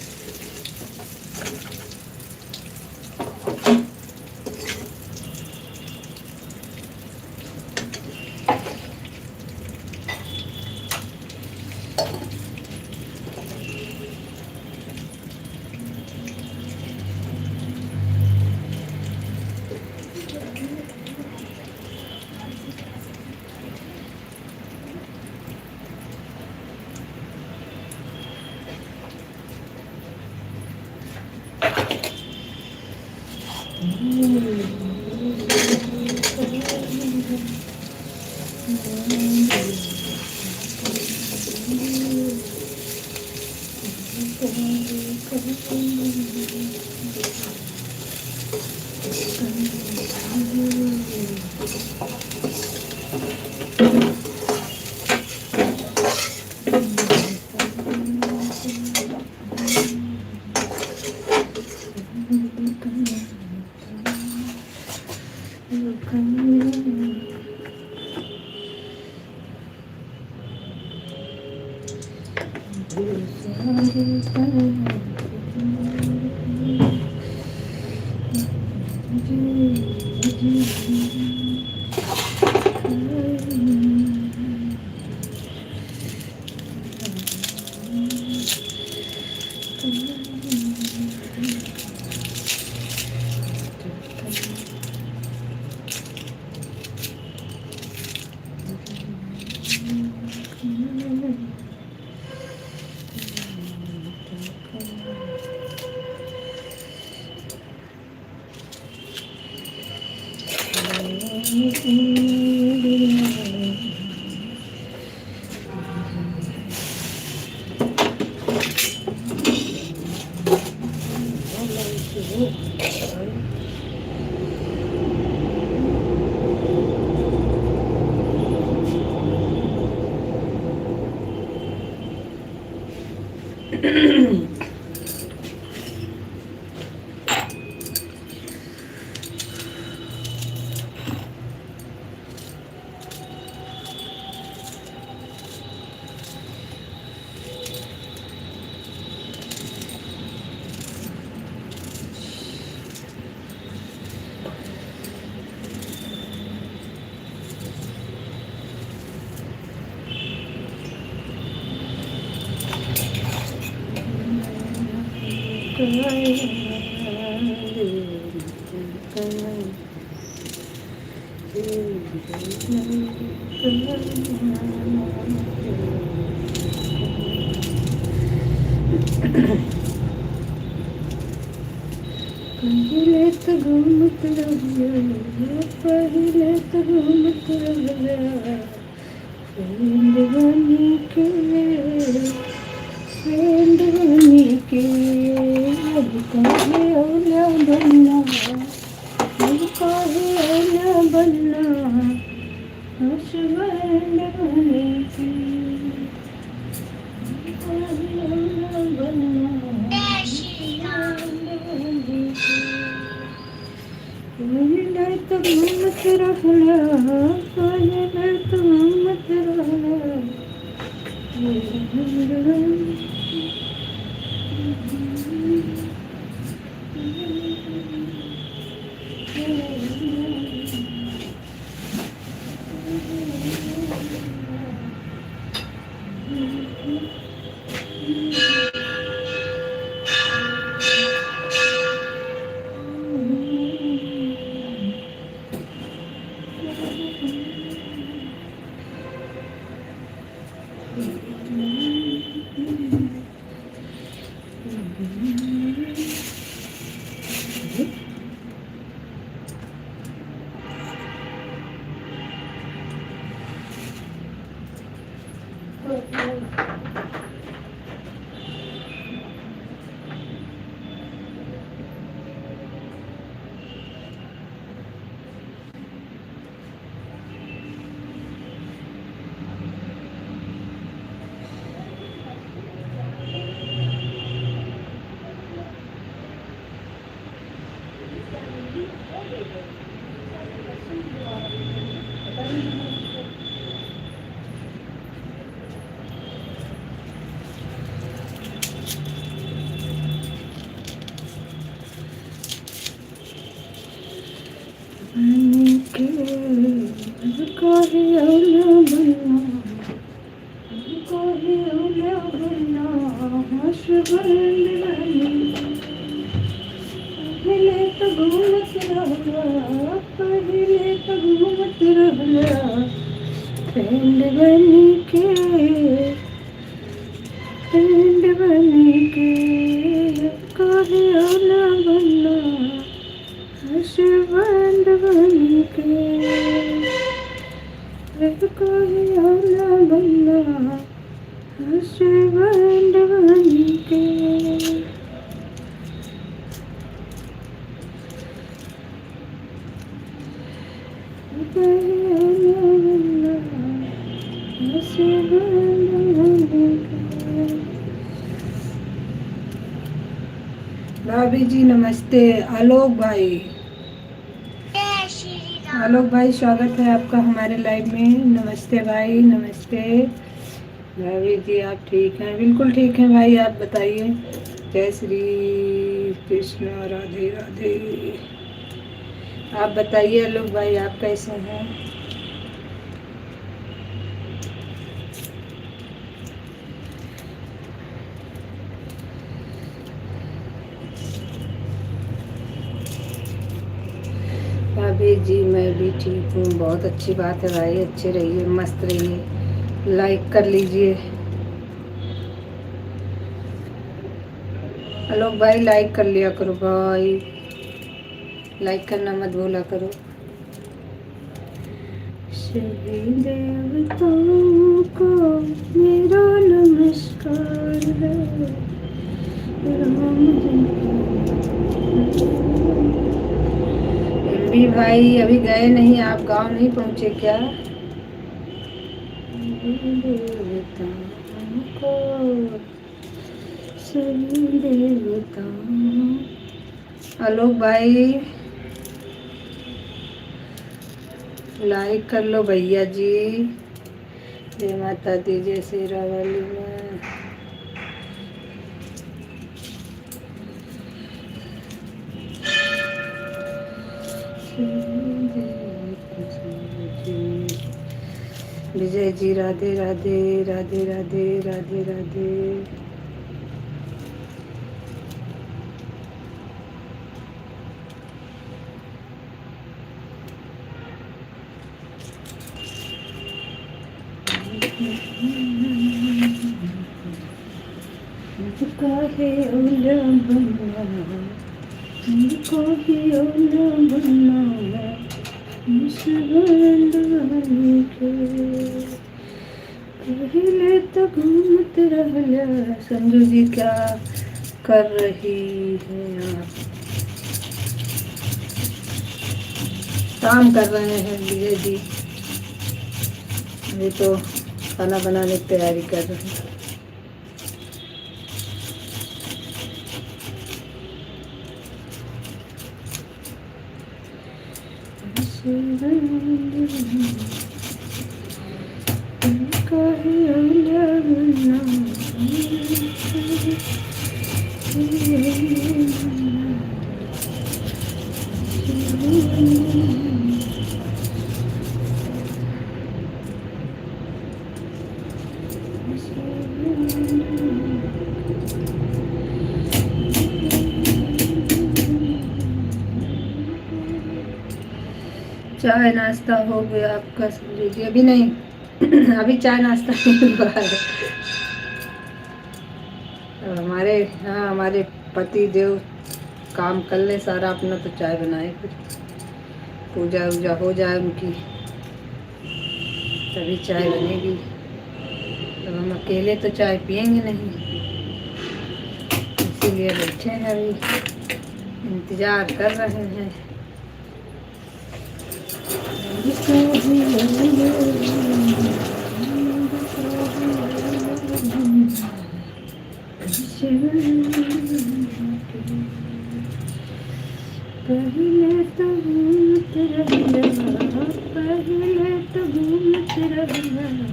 पहिले तो घूमत रहिया, पहिले तो घूमत रहिया, फ्रेंड बनी के, फ्रेंड बनी के, अब काहे औला बनना, अब काहे औला बनना, हस्बैंड बनी के, अब काहे औला बनना, पहिले तो घूमत रहना, पहिले तो घूमत रहना, फ्रेंड बनी के, फ्रेंड बनी के, काहे औला बनना, भाभी जी नमस्ते। आलोक भाई, आलोक भाई स्वागत है आपका हमारे लाइव में। नमस्ते भाई, नमस्ते। भाभी जी आप ठीक हैं? बिल्कुल ठीक हैं भाई, आप बताइए। जय श्री कृष्ण, राधे राधे। आप बताइए आलोक भाई, आप कैसे हैं? भाभी जी मैं भी ठीक हूँ। बहुत अच्छी बात है भाई, अच्छे रहिए, मस्त रहिए। लाइक कर लीजिए आलोक भाई, लाइक कर लिया करो भाई, लाइक करना मत भूला करो। सभी देवताओं को मेरा नमस्कार है। राम एमबी भाई अभी गए नहीं, आप गांव नहीं पहुंचे क्या? देवताओं को सभी देवताओं। आलोक भाई लाइक कर लो भैया जी। जय माता दी, जय श्री रावली में। विजय जी राधे राधे, राधे राधे, राधे राधे। काहे उलझना, मुझको ही उलझना इस बंधन के। पहले तो घूमते रह। संजू जी क्या कर रही है आप? काम कर रहे हैं विजय जी, अभी तो खाना बनाने की तैयारी कर रहे हैं। चाय नाश्ता हो गया आपका संजय जी? अभी नहीं अभी चाय नाश्ता नहीं हुआ है। हमारे, हाँ हमारे पति देव काम कर ले सारा अपना तो चाय बनाए, फिर पूजा वूजा हो जाए उनकी तभी चाय बनेगी। तो हम अकेले तो चाय पियेंगे नहीं, इसीलिए बैठे हैं अभी, इंतज़ार कर रहे हैं। पहले तो घूमते रहना, पहले तो घूमते रहना।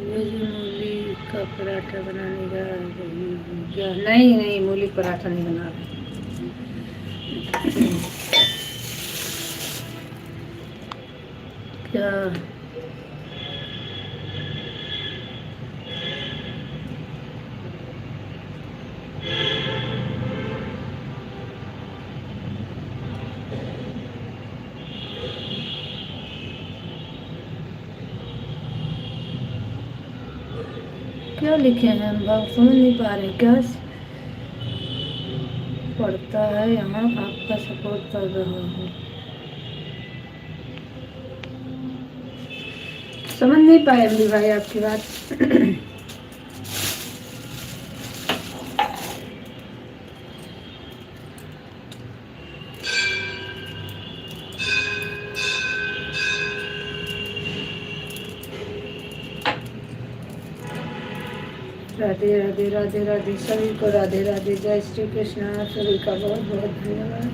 मूली का पराठा बनाने जा रही हूँ क्या? नहीं नहीं, मूली पराठा नहीं बना रही। क्या क्या लिखे हैं हम बाबू, समझ नहीं पा रहे। क्या पढ़ता है यहाँ? आपका सपोर्ट कर रहा हूँ। समझ नहीं पाए अम्बी भाई आपकी बात। राधे राधे राधे राधे, सभी को राधे राधे, जय श्री कृष्णा, सभी का बहुत बहुत धन्यवाद।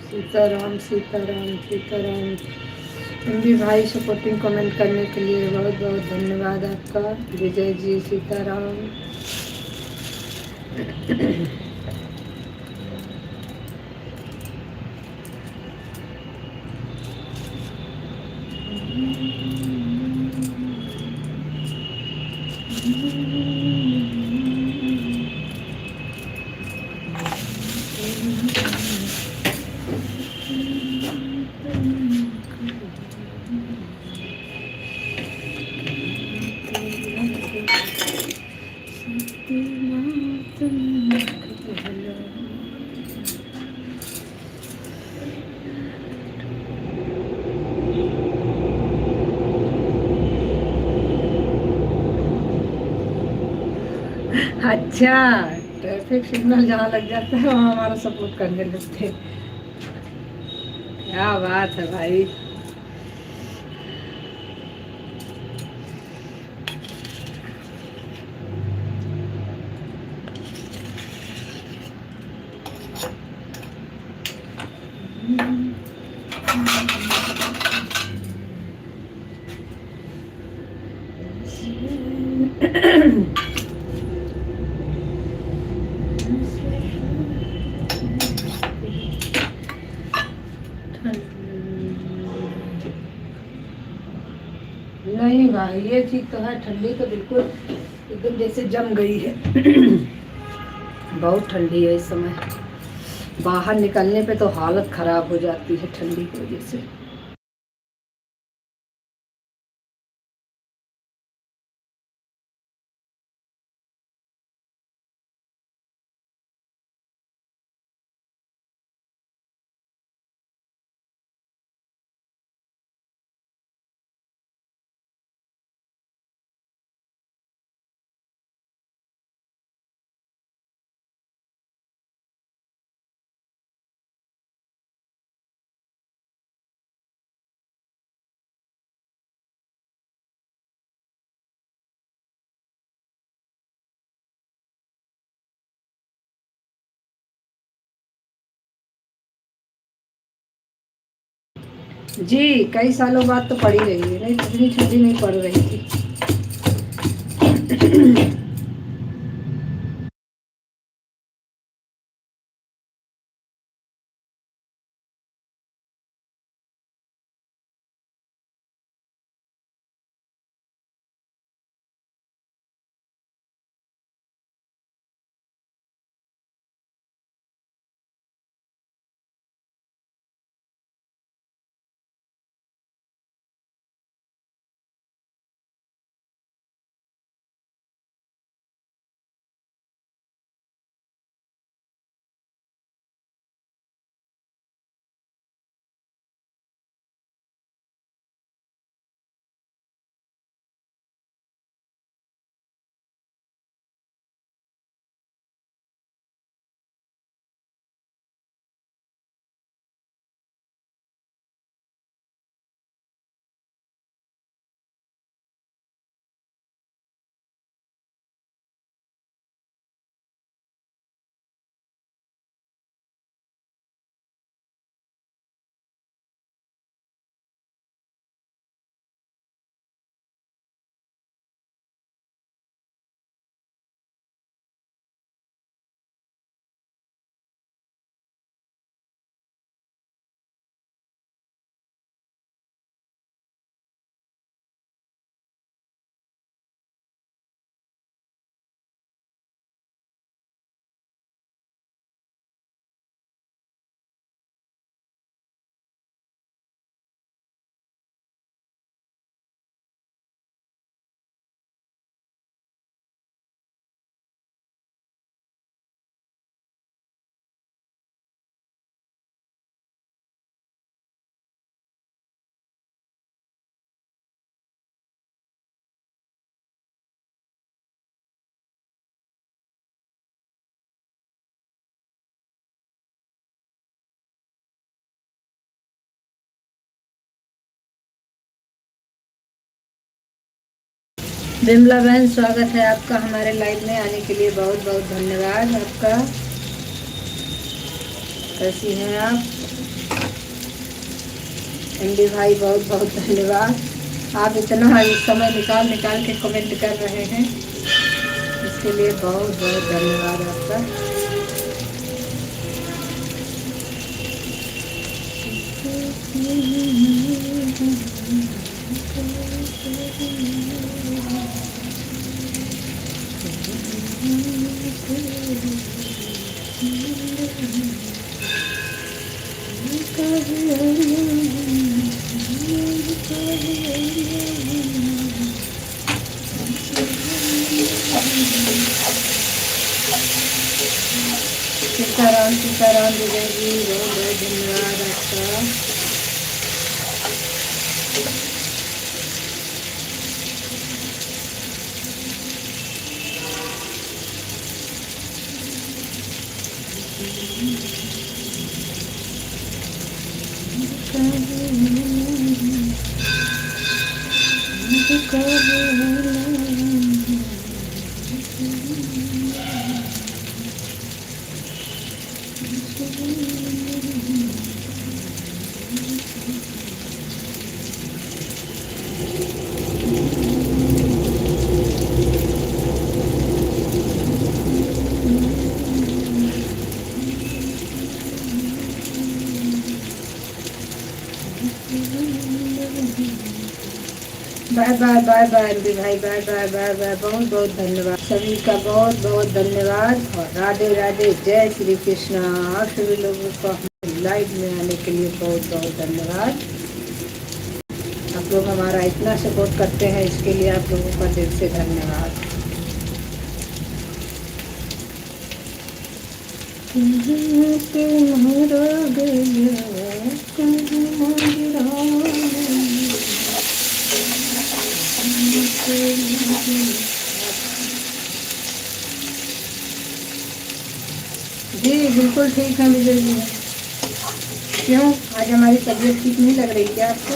सीताराम सीताराम सीताराम। हिंदी भाई सपोर्टिंग कमेंट करने के लिए बहुत बहुत धन्यवाद आपका। विजय जी सीताराम। अच्छा, ट्रैफिक सिग्नल जहाँ लग जाता है वहाँ हमारा सपोर्ट करने लगते हैं। क्या बात है भाई। नहीं भाई, ये चीज तो है, ठंडी तो बिल्कुल एकदम जैसे जम गई है। बहुत ठंडी है इस समय, बाहर निकलने पे तो हालत खराब हो जाती है ठंडी की वजह से। जी, कई सालों बाद तो पड़ी रही है, नहीं इतनी ठंडी नहीं पड़ रही थी। विमला बहन, स्वागत है आपका हमारे लाइव में आने के लिए, बहुत बहुत धन्यवाद आपका। कैसी हैं आप? एमडी भाई, बहुत बहुत धन्यवाद। आप इतना समय निकाल निकाल के कमेंट कर रहे हैं, इसके लिए बहुत बहुत धन्यवाद आपका। सीताराम विजय जी, बहुत बहुत धन्यवाद आपका। Bye bye bye bye MD भाई, बाय बाय बाय बाय। बहुत बहुत धन्यवाद सभी का, बहुत बहुत धन्यवाद और राधे राधे, जय श्री कृष्णा। आप सभी लोगों को लाइव में आने के लिए बहुत बहुत धन्यवाद। आप लोग हमारा इतना सपोर्ट करते हैं, इसके लिए आप लोगों का दिल से धन्यवाद। जी बिल्कुल ठीक है विजय जी। क्यों, आज हमारी तबीयत ठीक नहीं लग रही क्या आपको?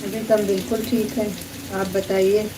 अभी तो हम बिल्कुल ठीक है, आप बताइए।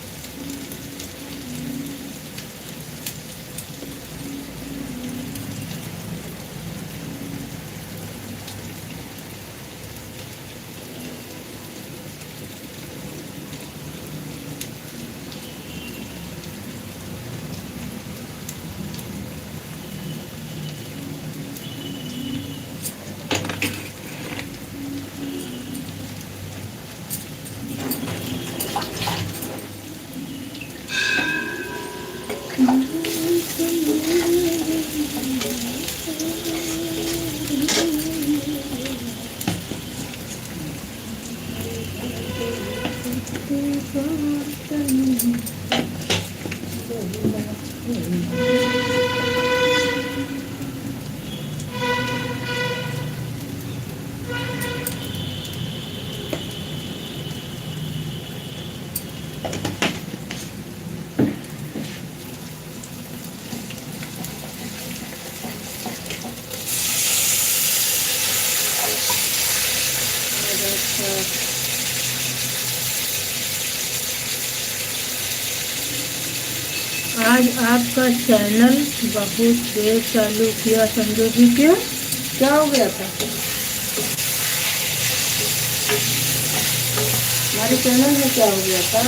आज आपका चैनल बहुत देर चालू किया संजू जी, क्यों, क्या हो गया था? हमारे चैनल में क्या हो गया था?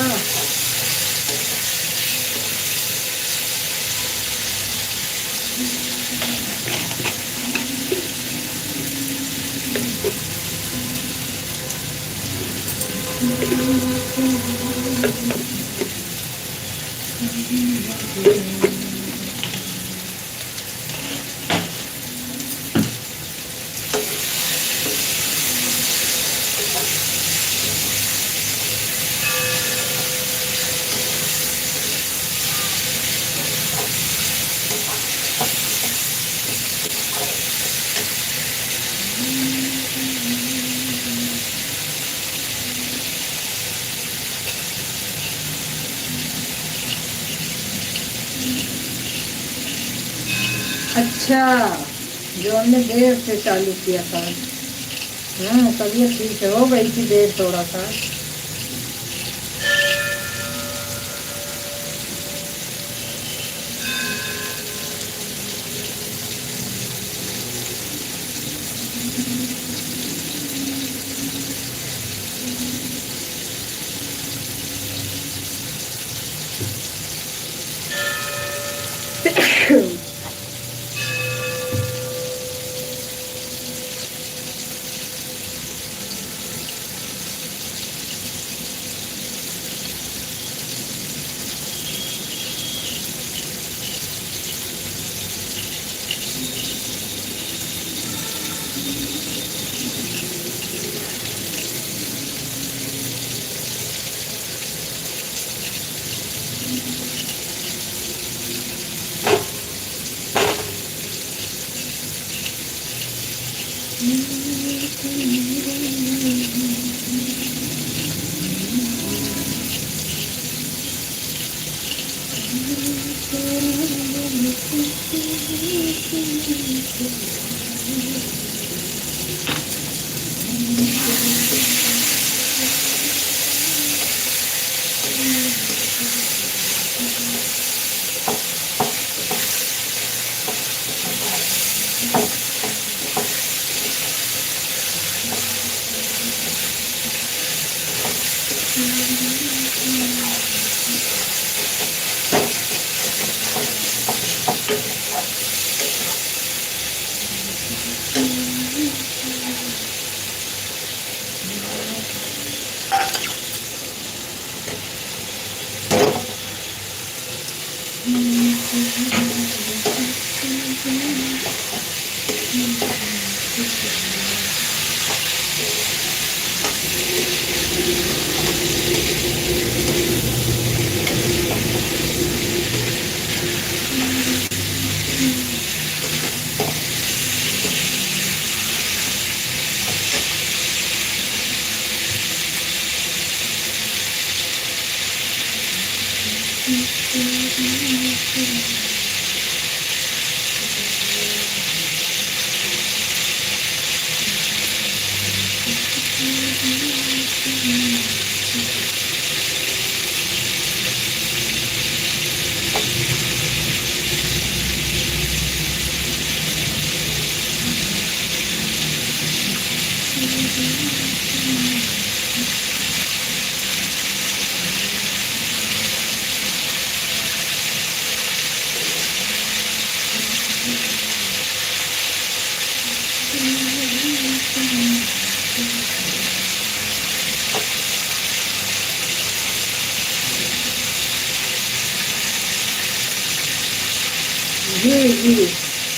अच्छा, जो हमने देर से चालू किया था। हाँ, तबीयत ठीक है, हो गई थी देर थोड़ा सा। जी जी,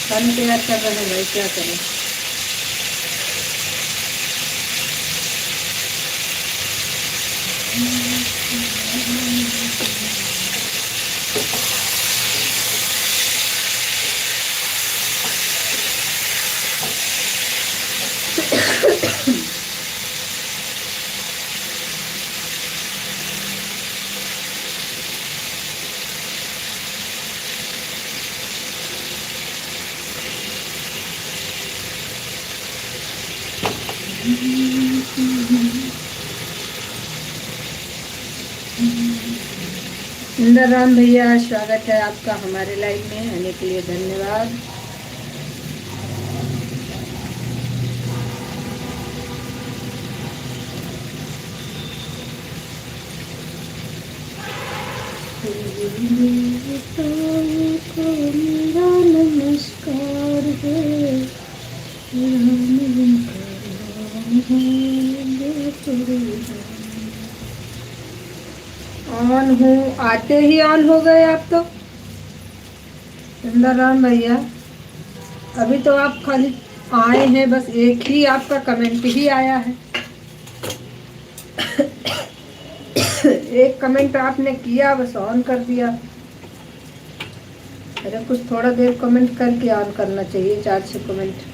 खाना तैयार कर रहे हैं भाई, क्या करें। इंदर राम भैया, स्वागत है आपका हमारे लाइव में आने के लिए, धन्यवाद। नमस्कार है, ऑन हूँ, आते ही ऑन हो गए आप तो। इंदर राम भैया, अभी तो आप खाली आए हैं, बस एक ही आपका कमेंट ही आया है। एक कमेंट आपने किया, बस ऑन कर दिया। अरे कुछ थोड़ा देर कमेंट करके ऑन करना चाहिए, 4-6 कमेंट।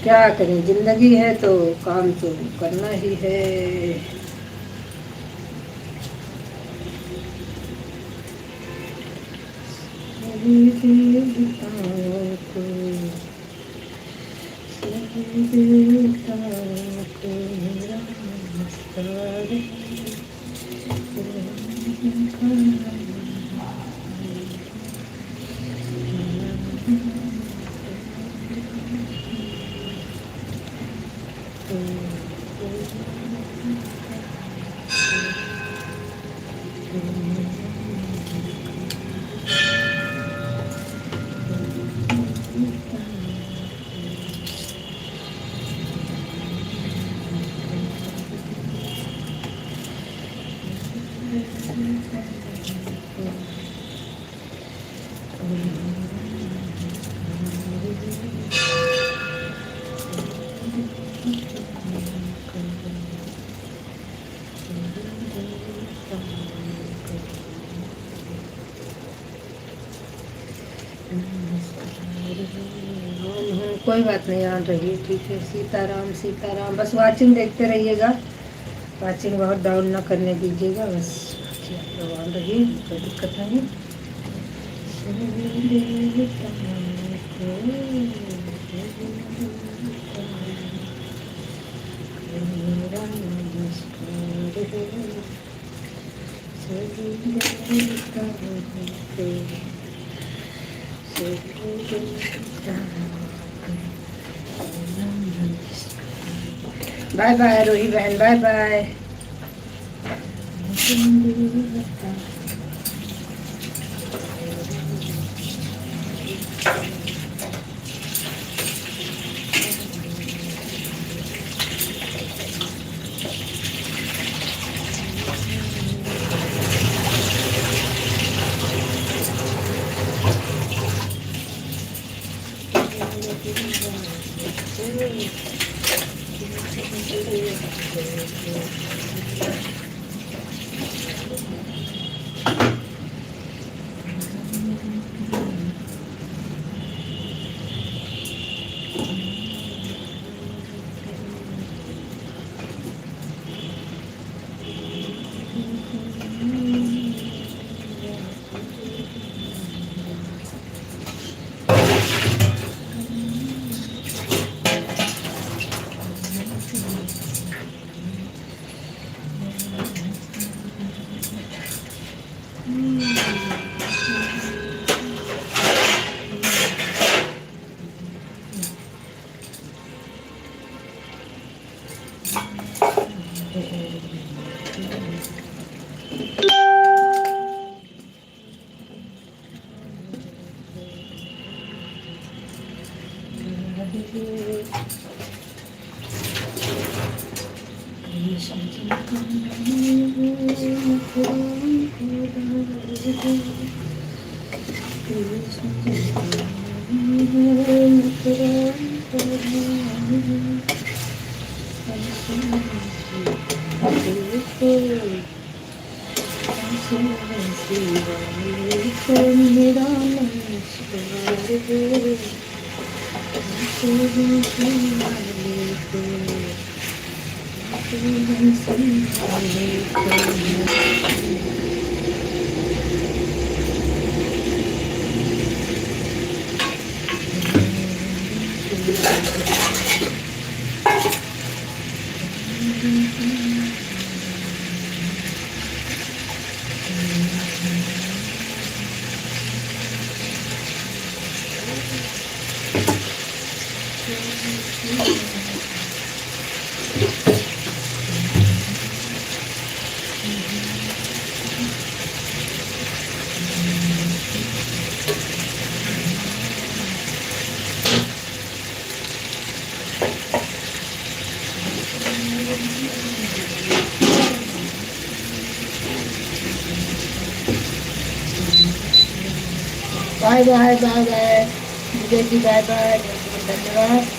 क्या करें, जिंदगी है तो काम तो करना ही है। कोई बात नहीं, आ रही ठीक है। सीताराम सीताराम। बस वाचिंग देखते रहिएगा, वाचिंग बहुत डाउन ना करने दीजिएगा बस। बाकी आप लोग ऑन रहिए, कोई दिक्कत नहीं। बाय बाय रोही बहन, bye bye. Bye bye bye bye Vijay ji, bye bye, धन्यवाद।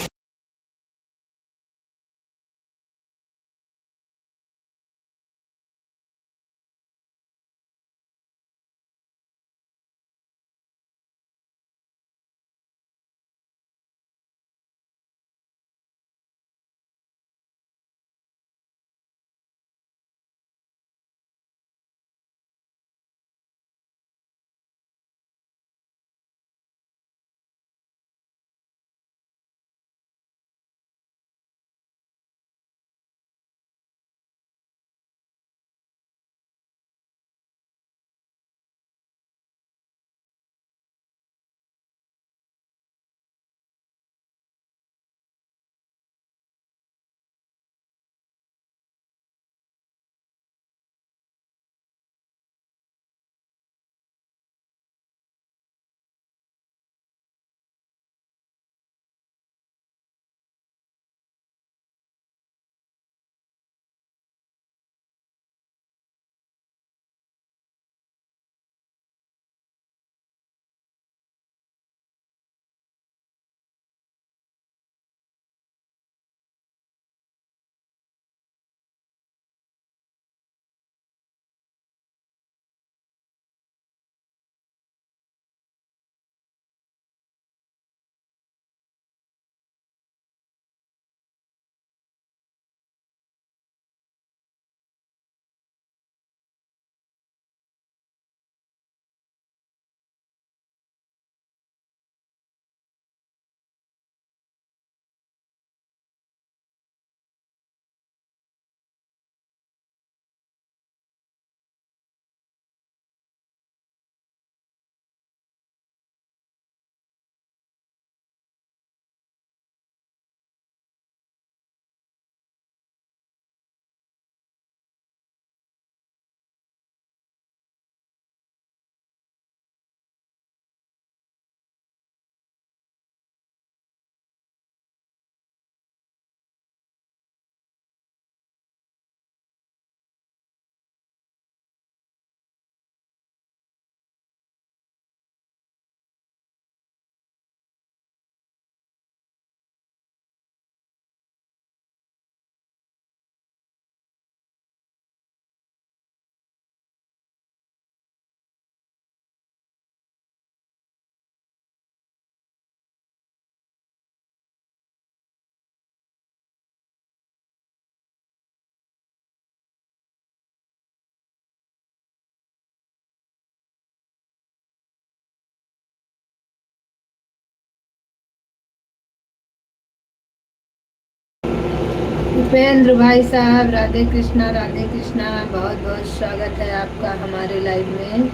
उपेंद्र भाई साहब, राधे कृष्णा राधे कृष्णा, बहुत बहुत स्वागत है आपका हमारे लाइव में।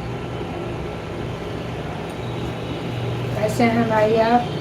कैसे हैं भाई आप?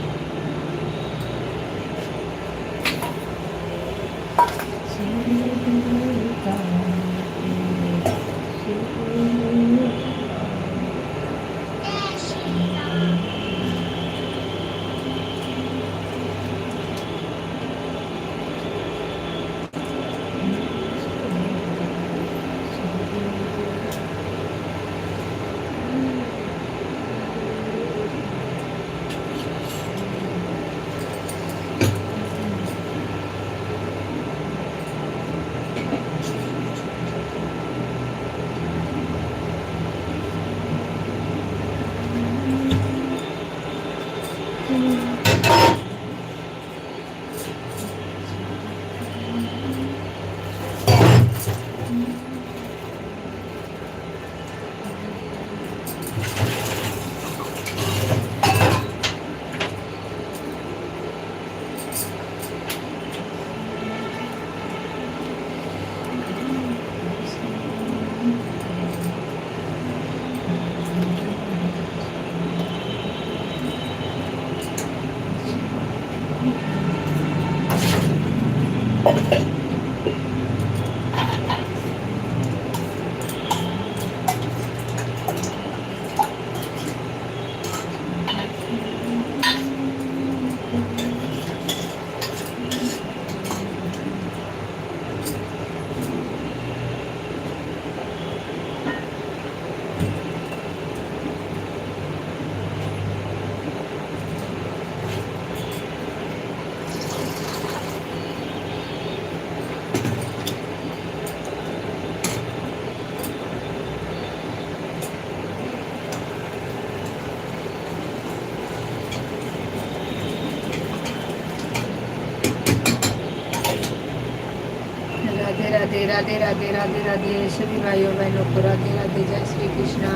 राधे राधे राधे राधे राधे राधे सभी भाइयों बहनों को राधे राधे, जय श्री कृष्णा।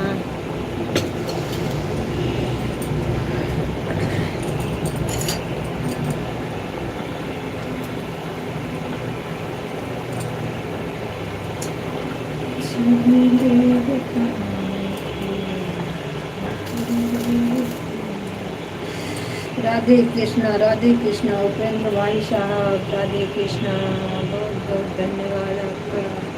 राधे कृष्णा उपेंद्र भाई साहब, राधे कृष्णा, बहुत बहुत धन्यवाद आपका।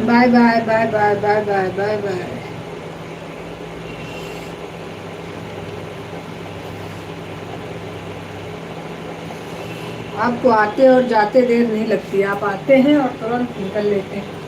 Bye bye bye bye bye bye bye bye. आपको आते और जाते देर नहीं लगती, आप आते हैं और तुरंत निकल लेते हैं।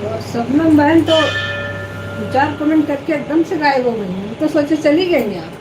और शबनम बहन तो 4 कमेंट करके एकदम से गायब हो गई, मैं तो सोचे चली गई आप।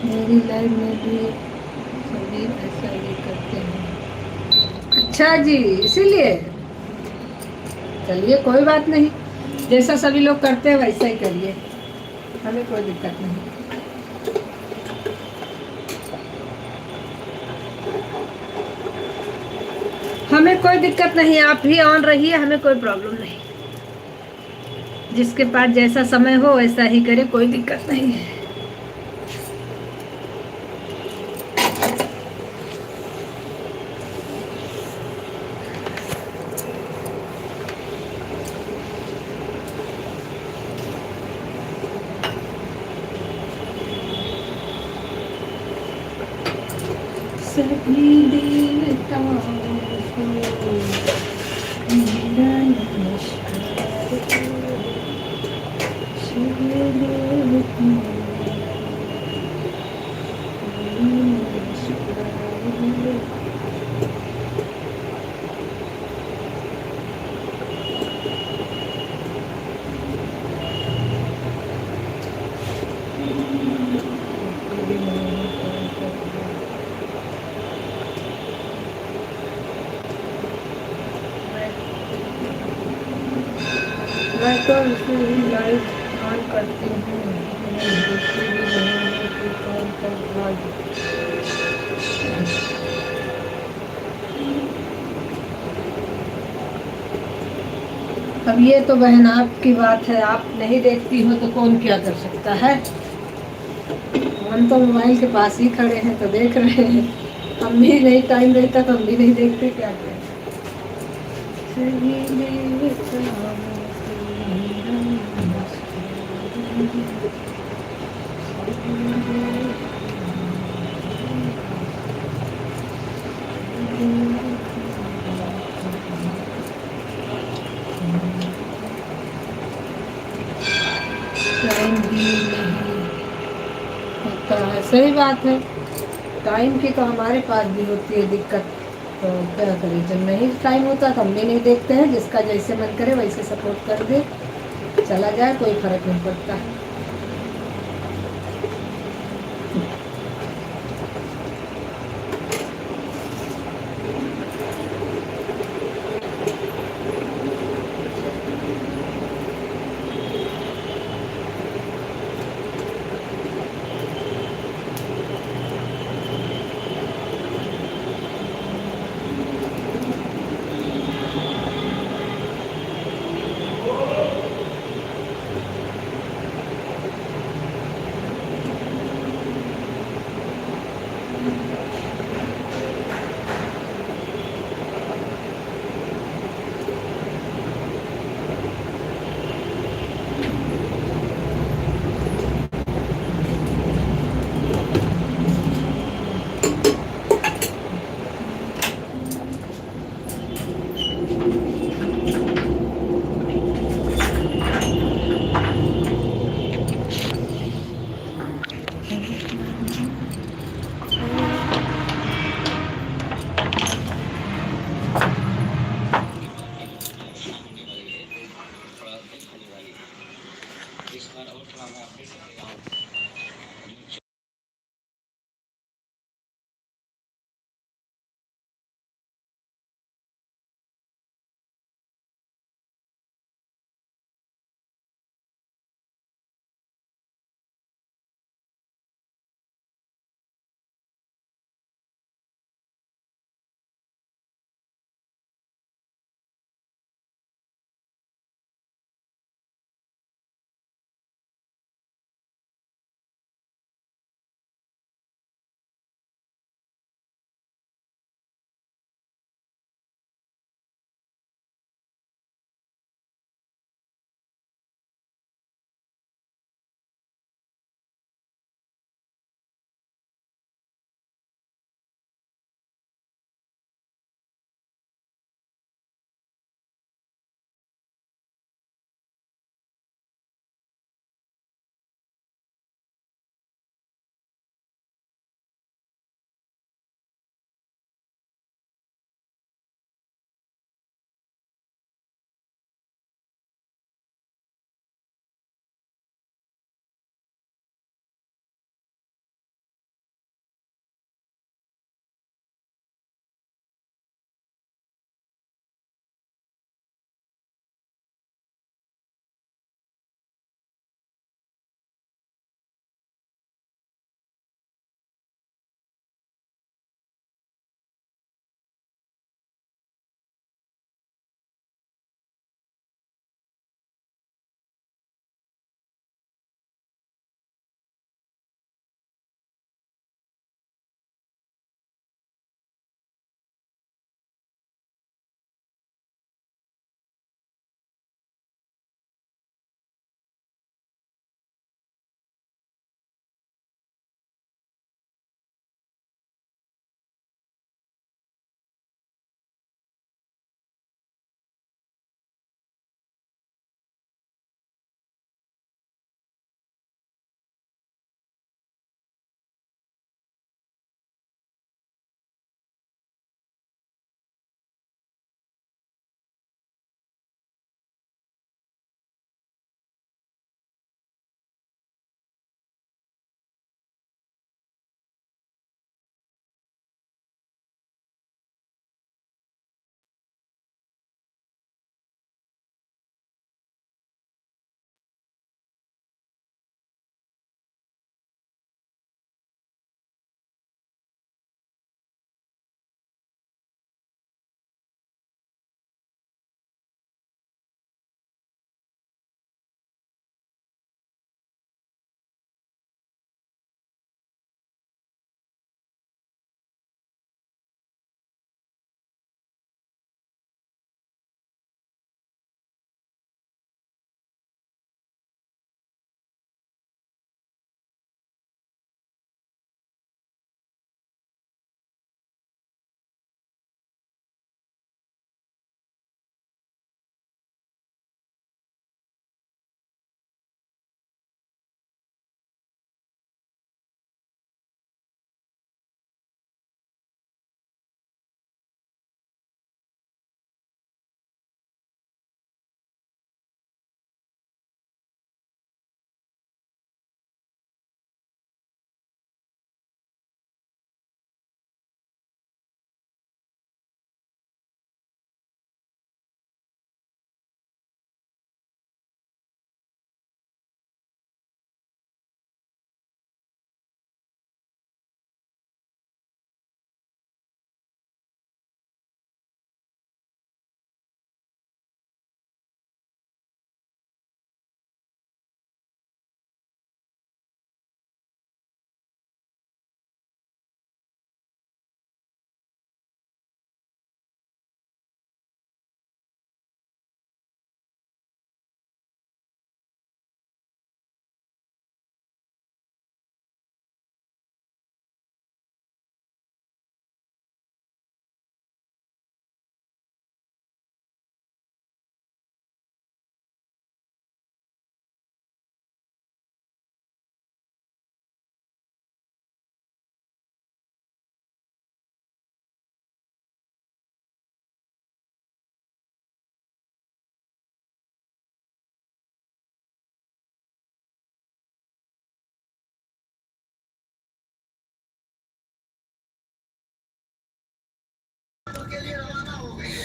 मेरी लाइफ में भी सभी ऐसा ही करते हैं। अच्छा जी, इसीलिए चलिए कोई बात नहीं, जैसा सभी लोग करते हैं वैसा ही करिए, हमें कोई दिक्कत नहीं। हमें कोई दिक्कत नहीं, आप ही ऑन रहिए, हमें कोई प्रॉब्लम नहीं। जिसके पास जैसा समय हो वैसा ही करे, कोई दिक्कत नहीं है। सभी देवताओं को मेरा नमस्कार, शिव देवता मैं तो इसे ही लाइट ऑन करती हूँ, मैं देखती भी नहीं हूँ कि कौन कब आज। अब ये तो बहन आपकी बात है, आप नहीं देखती हो तो कौन क्या कर सकता है। हम तो मोबाइल के पास ही खड़े हैं तो देख रहे हैं, हम भी नहीं, टाइम रहता तो हम भी नहीं देखते, क्या करें। होता है। सही बात है, टाइम की तो हमारे पास भी होती है दिक्कत, तो क्या करें, जब नहीं टाइम होता तो हम भी नहीं देखते हैं, जिसका जैसे मन करे वैसे सपोर्ट कर दे, चला जाए, कोई फर्क नहीं पड़ता।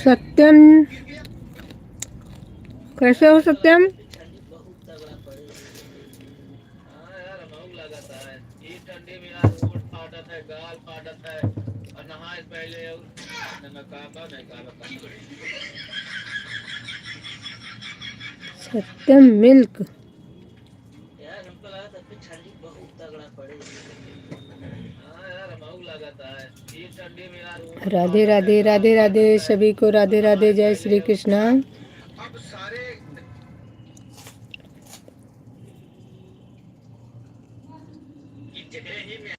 सत्यम, कैसे हो सत्यम? हाँ यार हमहू लगता है ये ठंडी में यार ऊँट फाटत है गाल फाटत है और नहाए से पहले और न काबा नहीं काबा काम करे सत्यम मिल्क। यार हमको लगा था कि ठंडी बहुत तगड़ा पड़ेगी। हाँ यार हमहू लगता है ये ठंडी में यार ऊँट राधे फाटत है राधे, गाल राधे राधे फाटत है सभी को, और राधे राधे, नहाए जय पहले श्री और कृष्णा। अब सारे की जगह ही में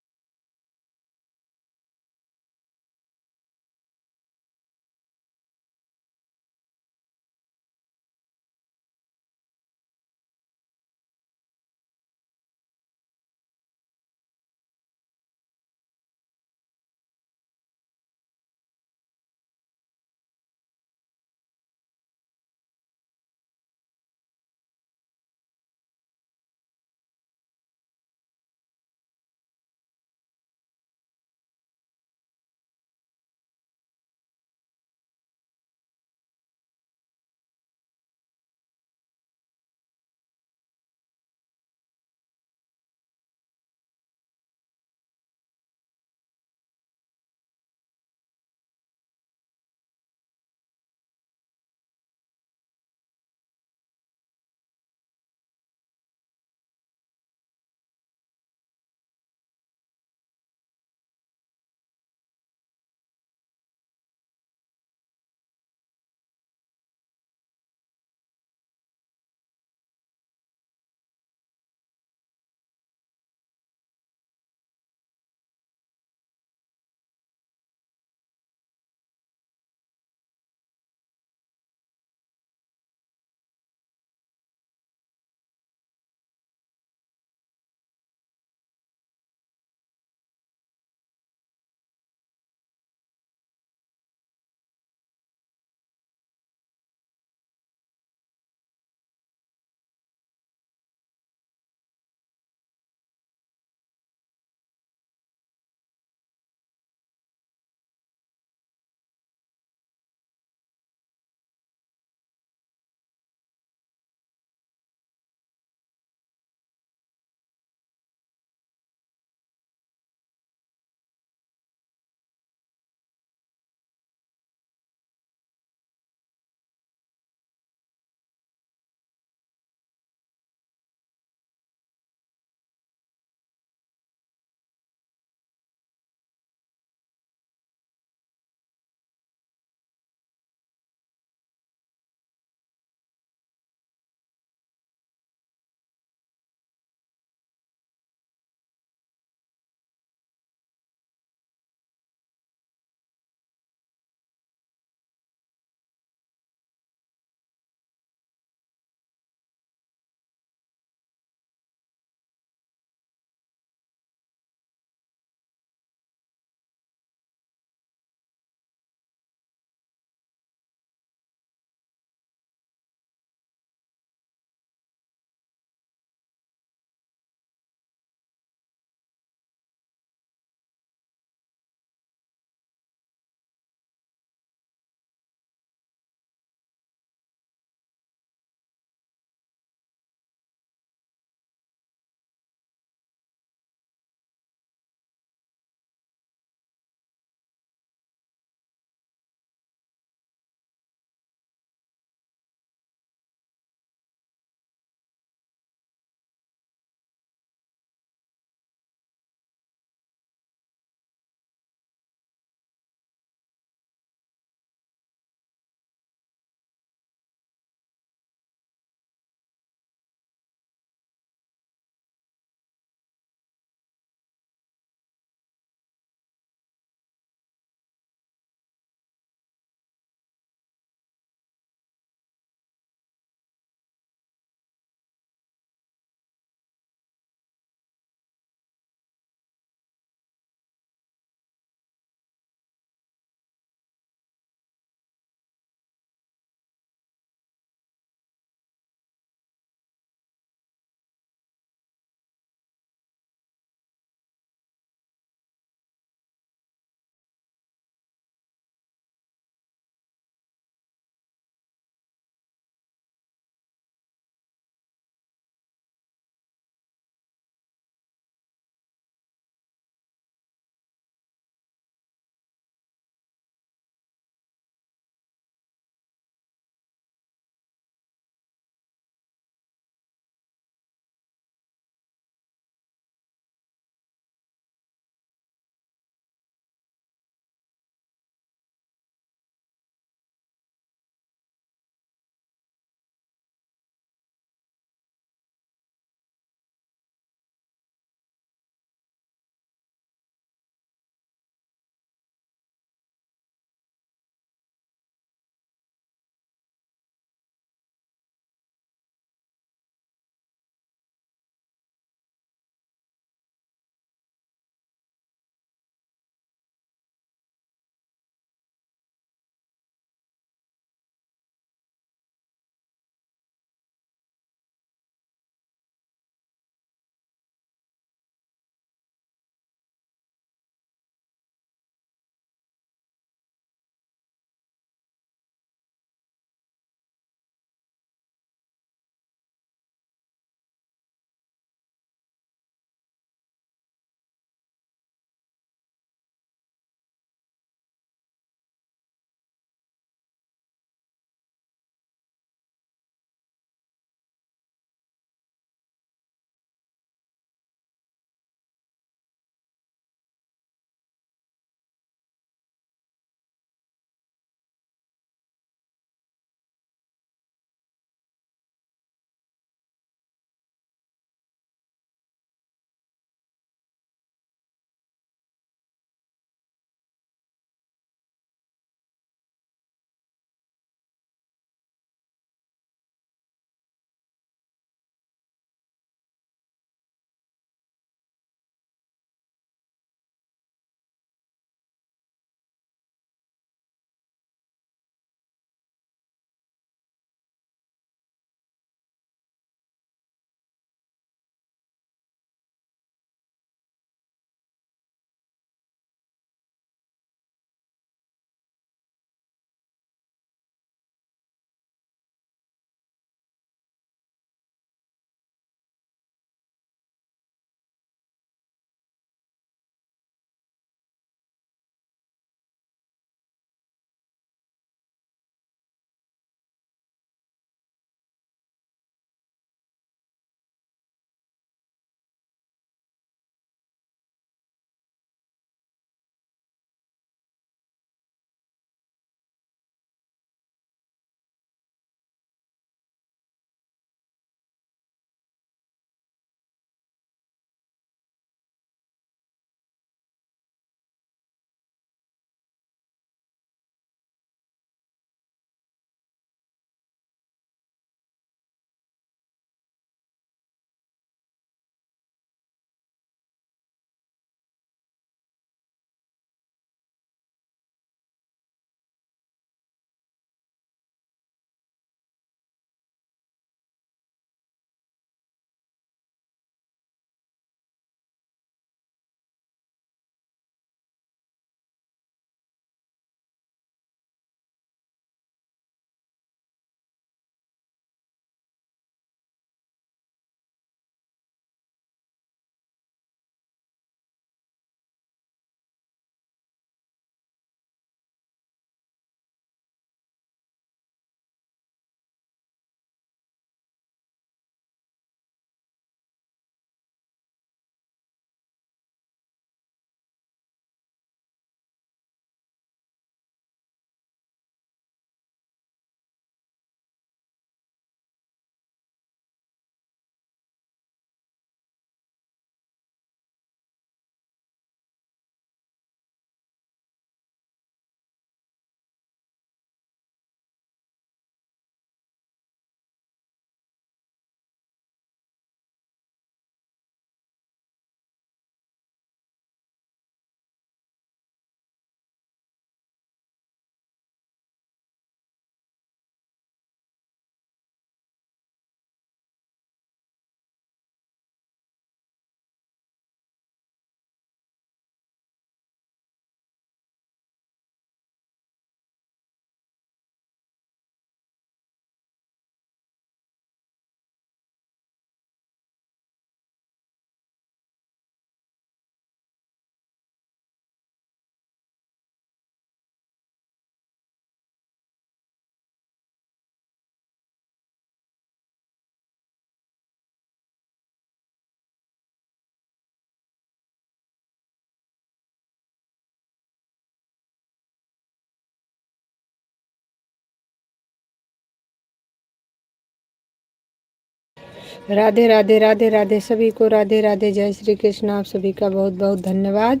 राधे राधे राधे राधे सभी को, राधे राधे, जय श्री कृष्ण। आप सभी का बहुत बहुत धन्यवाद।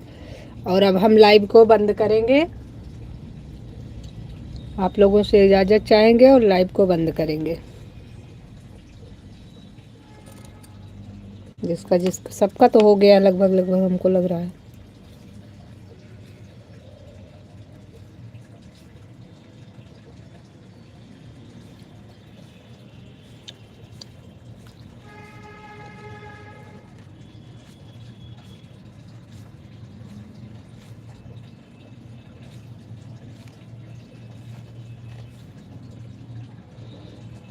और अब हम लाइव को बंद करेंगे, आप लोगों से इजाज़त चाहेंगे और लाइव को बंद करेंगे। जिसका सबका तो हो गया लगभग लगभग, हमको लग रहा है।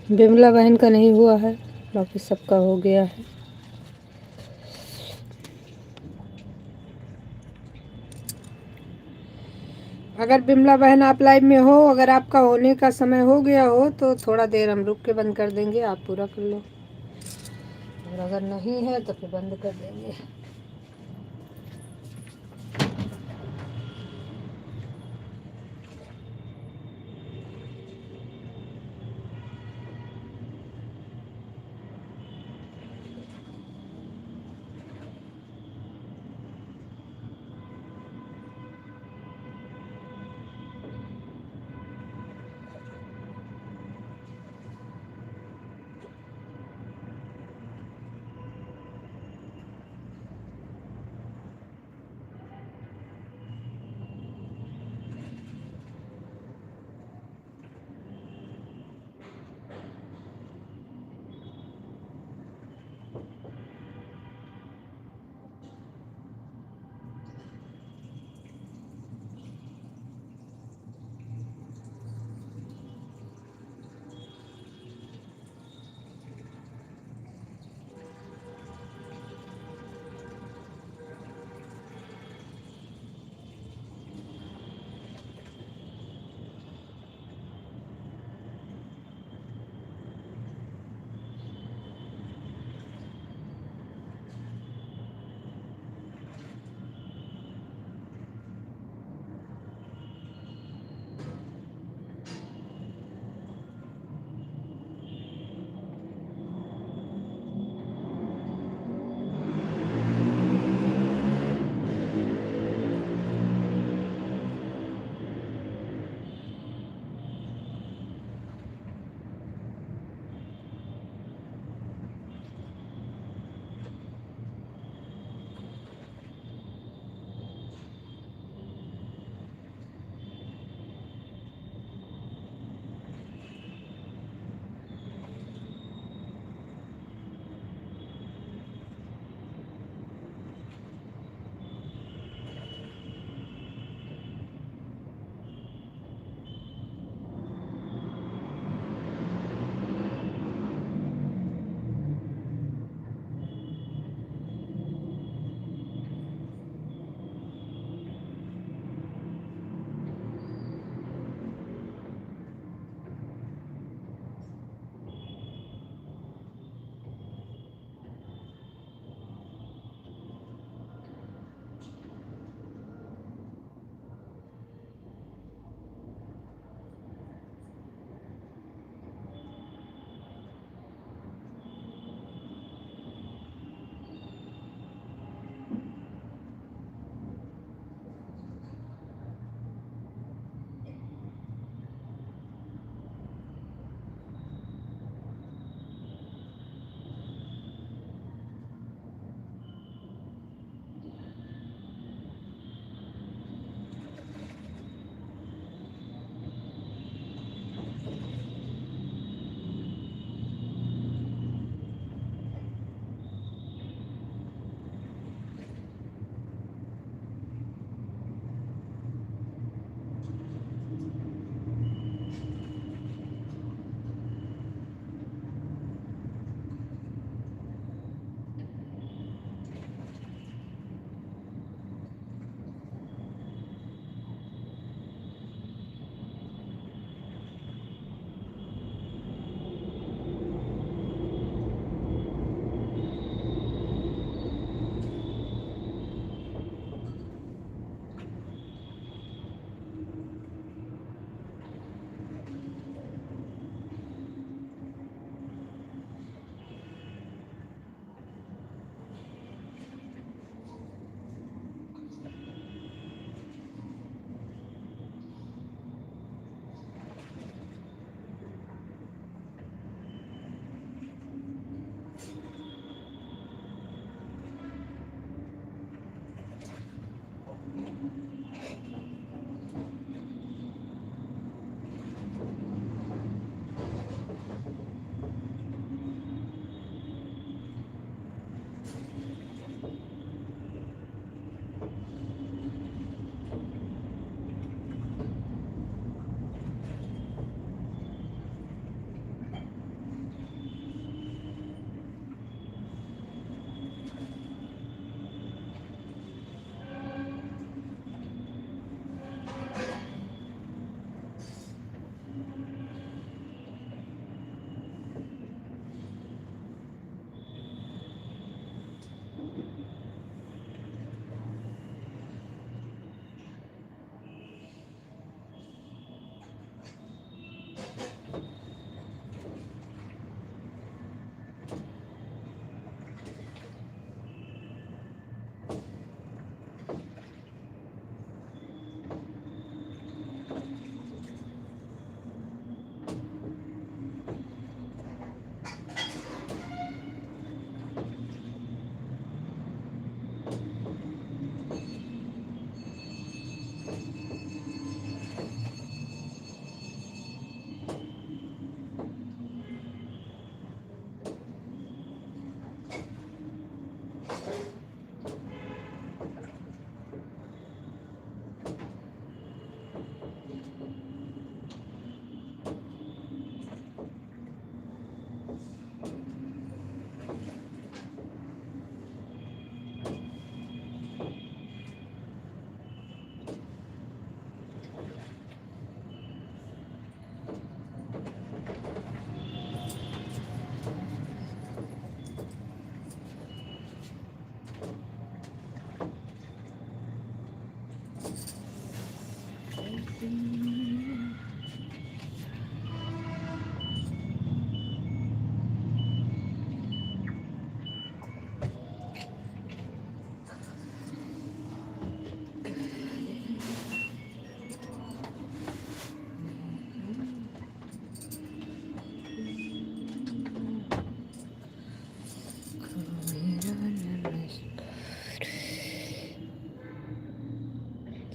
बिमला बहन का नहीं हुआ है, बाकी सबका हो गया है। अगर बिमला बहन आप लाइव में हो, अगर आपका होने का समय हो गया हो तो थोड़ा देर हम रुक के बंद कर देंगे, आप पूरा कर लो। और अगर नहीं है तो फिर बंद कर देंगे।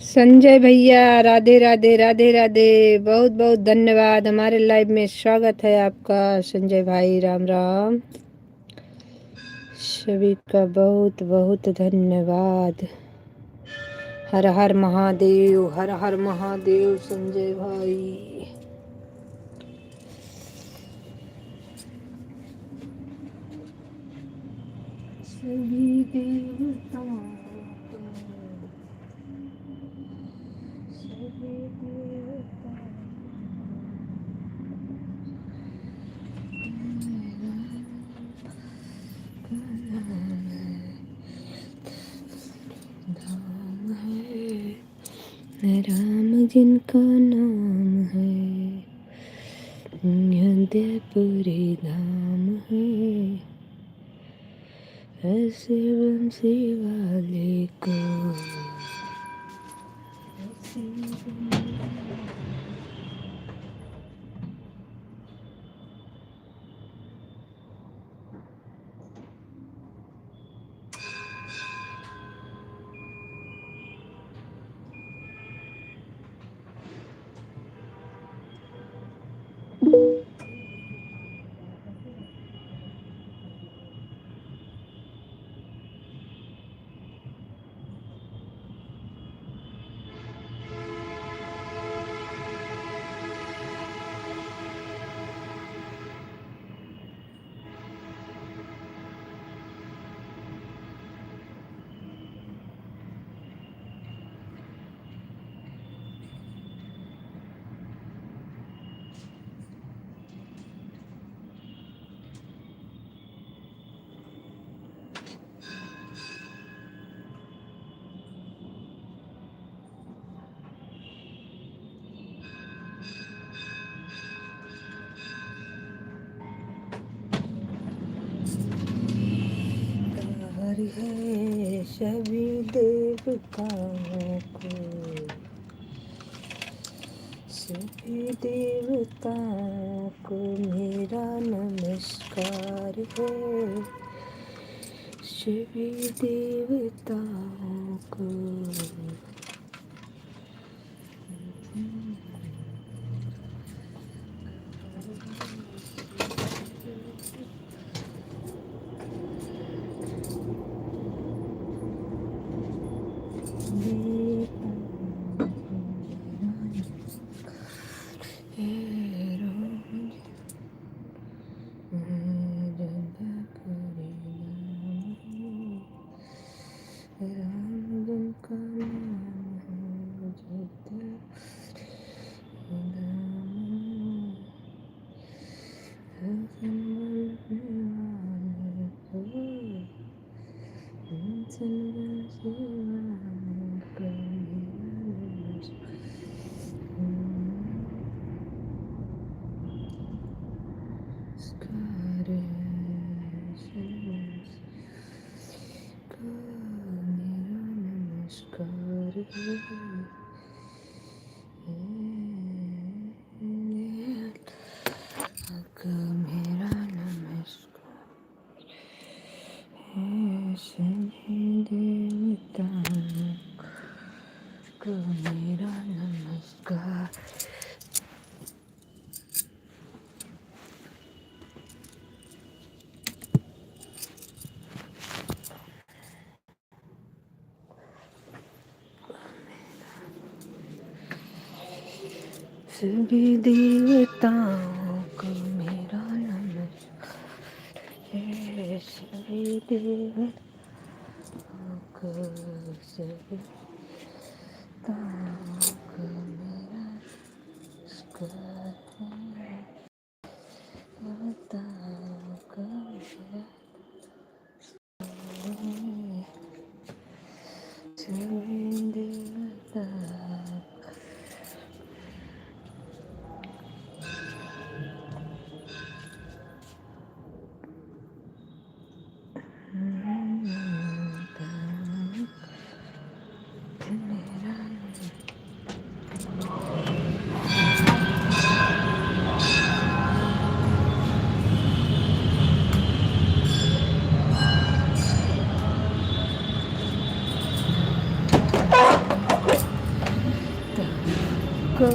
संजय भैया राधे राधे राधे राधे, बहुत बहुत धन्यवाद। हमारे लाइव में स्वागत है आपका संजय भाई। राम राम सभी का बहुत बहुत धन्यवाद। हर हर महादेव, हर हर महादेव संजय भाई। सभी देवताओं को, सभी देवताओं धाम है, राम जिनका नाम है, नंदपुरी धाम है, ऐसे बंसी वाले को प्यार है सभी देवताओं को, सभी देवताओं को मेरा नमस्कार है, सभी देवताओं को। मेरा नमस्कार है सभी देवताओं को, मेरा नमस्कार। सभी देवताओं को मेरा नमस्कार है, सभी देवताओं को, सभी देवताओं को मेरा नमस्कार है, देवताओं को मेरा सभी देवताओं चलिए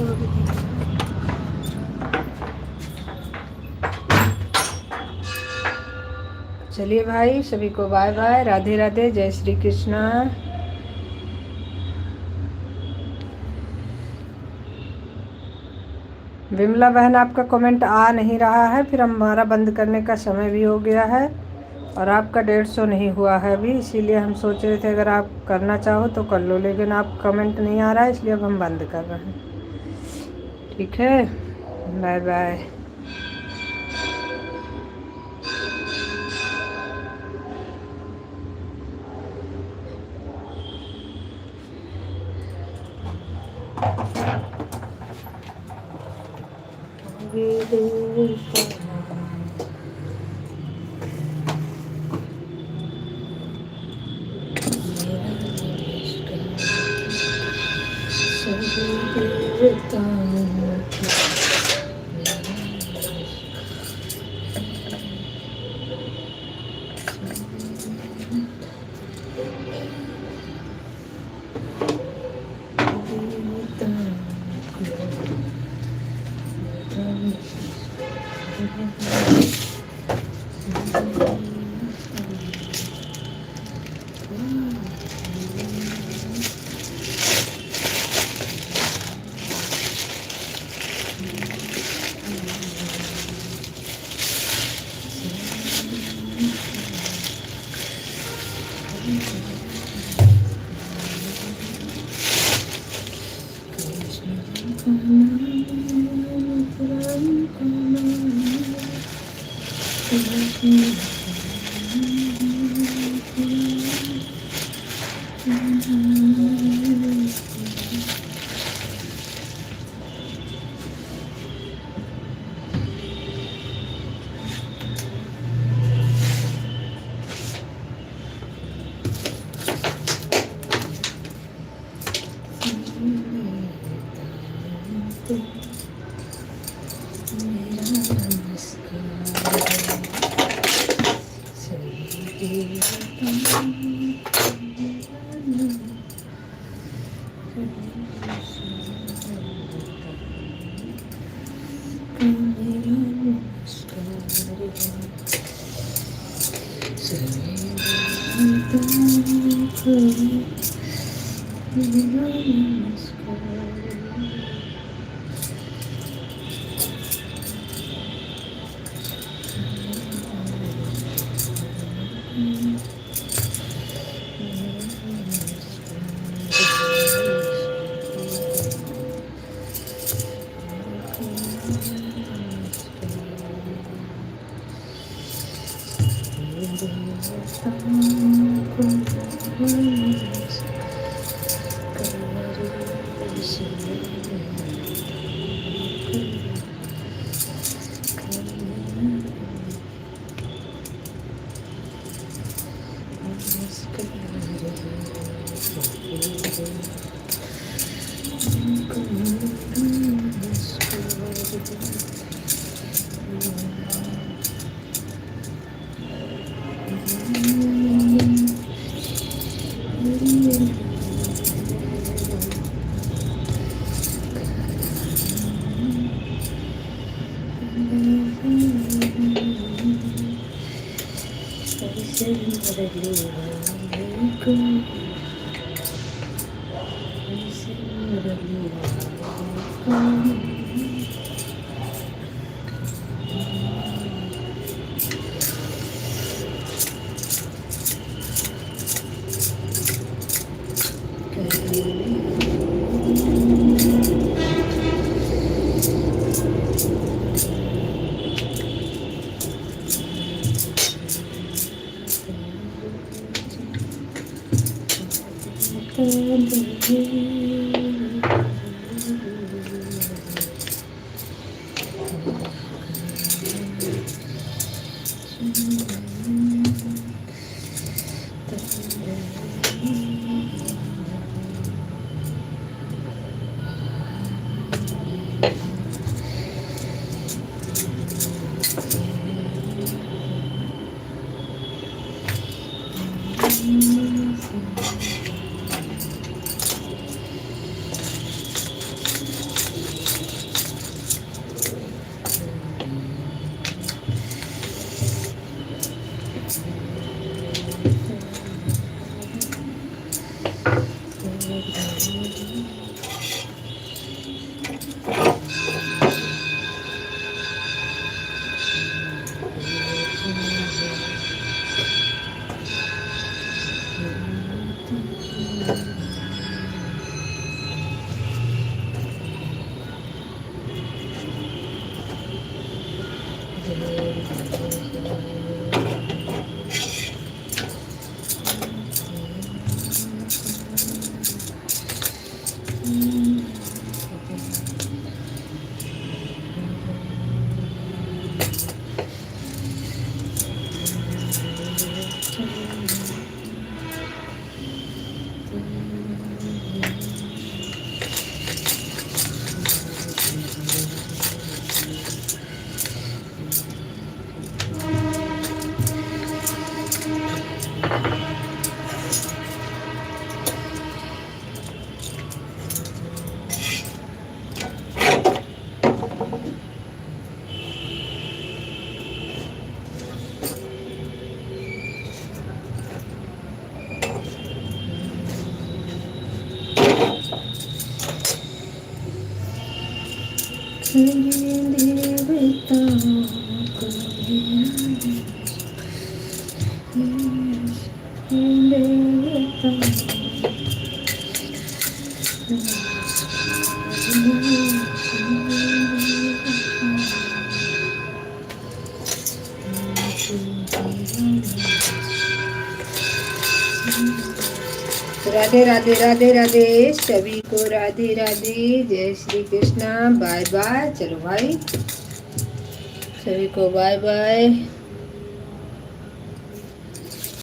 भाई, सभी को बाय बाय, राधे राधे, जय श्री कृष्णा। विमला बहन, आपका कमेंट आ नहीं रहा है, फिर हमारा बंद करने का समय भी हो गया है और आपका 150 नहीं हुआ है अभी, इसीलिए हम सोच रहे थे अगर आप करना चाहो तो कर लो, लेकिन आप कमेंट नहीं आ रहा है इसलिए अब हम बंद कर रहे हैं। ठीक है, बाय बाय। राधे राधे राधे राधे सभी को राधे राधे। जय श्री कृष्णा। Bye bye. चलो भाई, सभी को बाय बाय।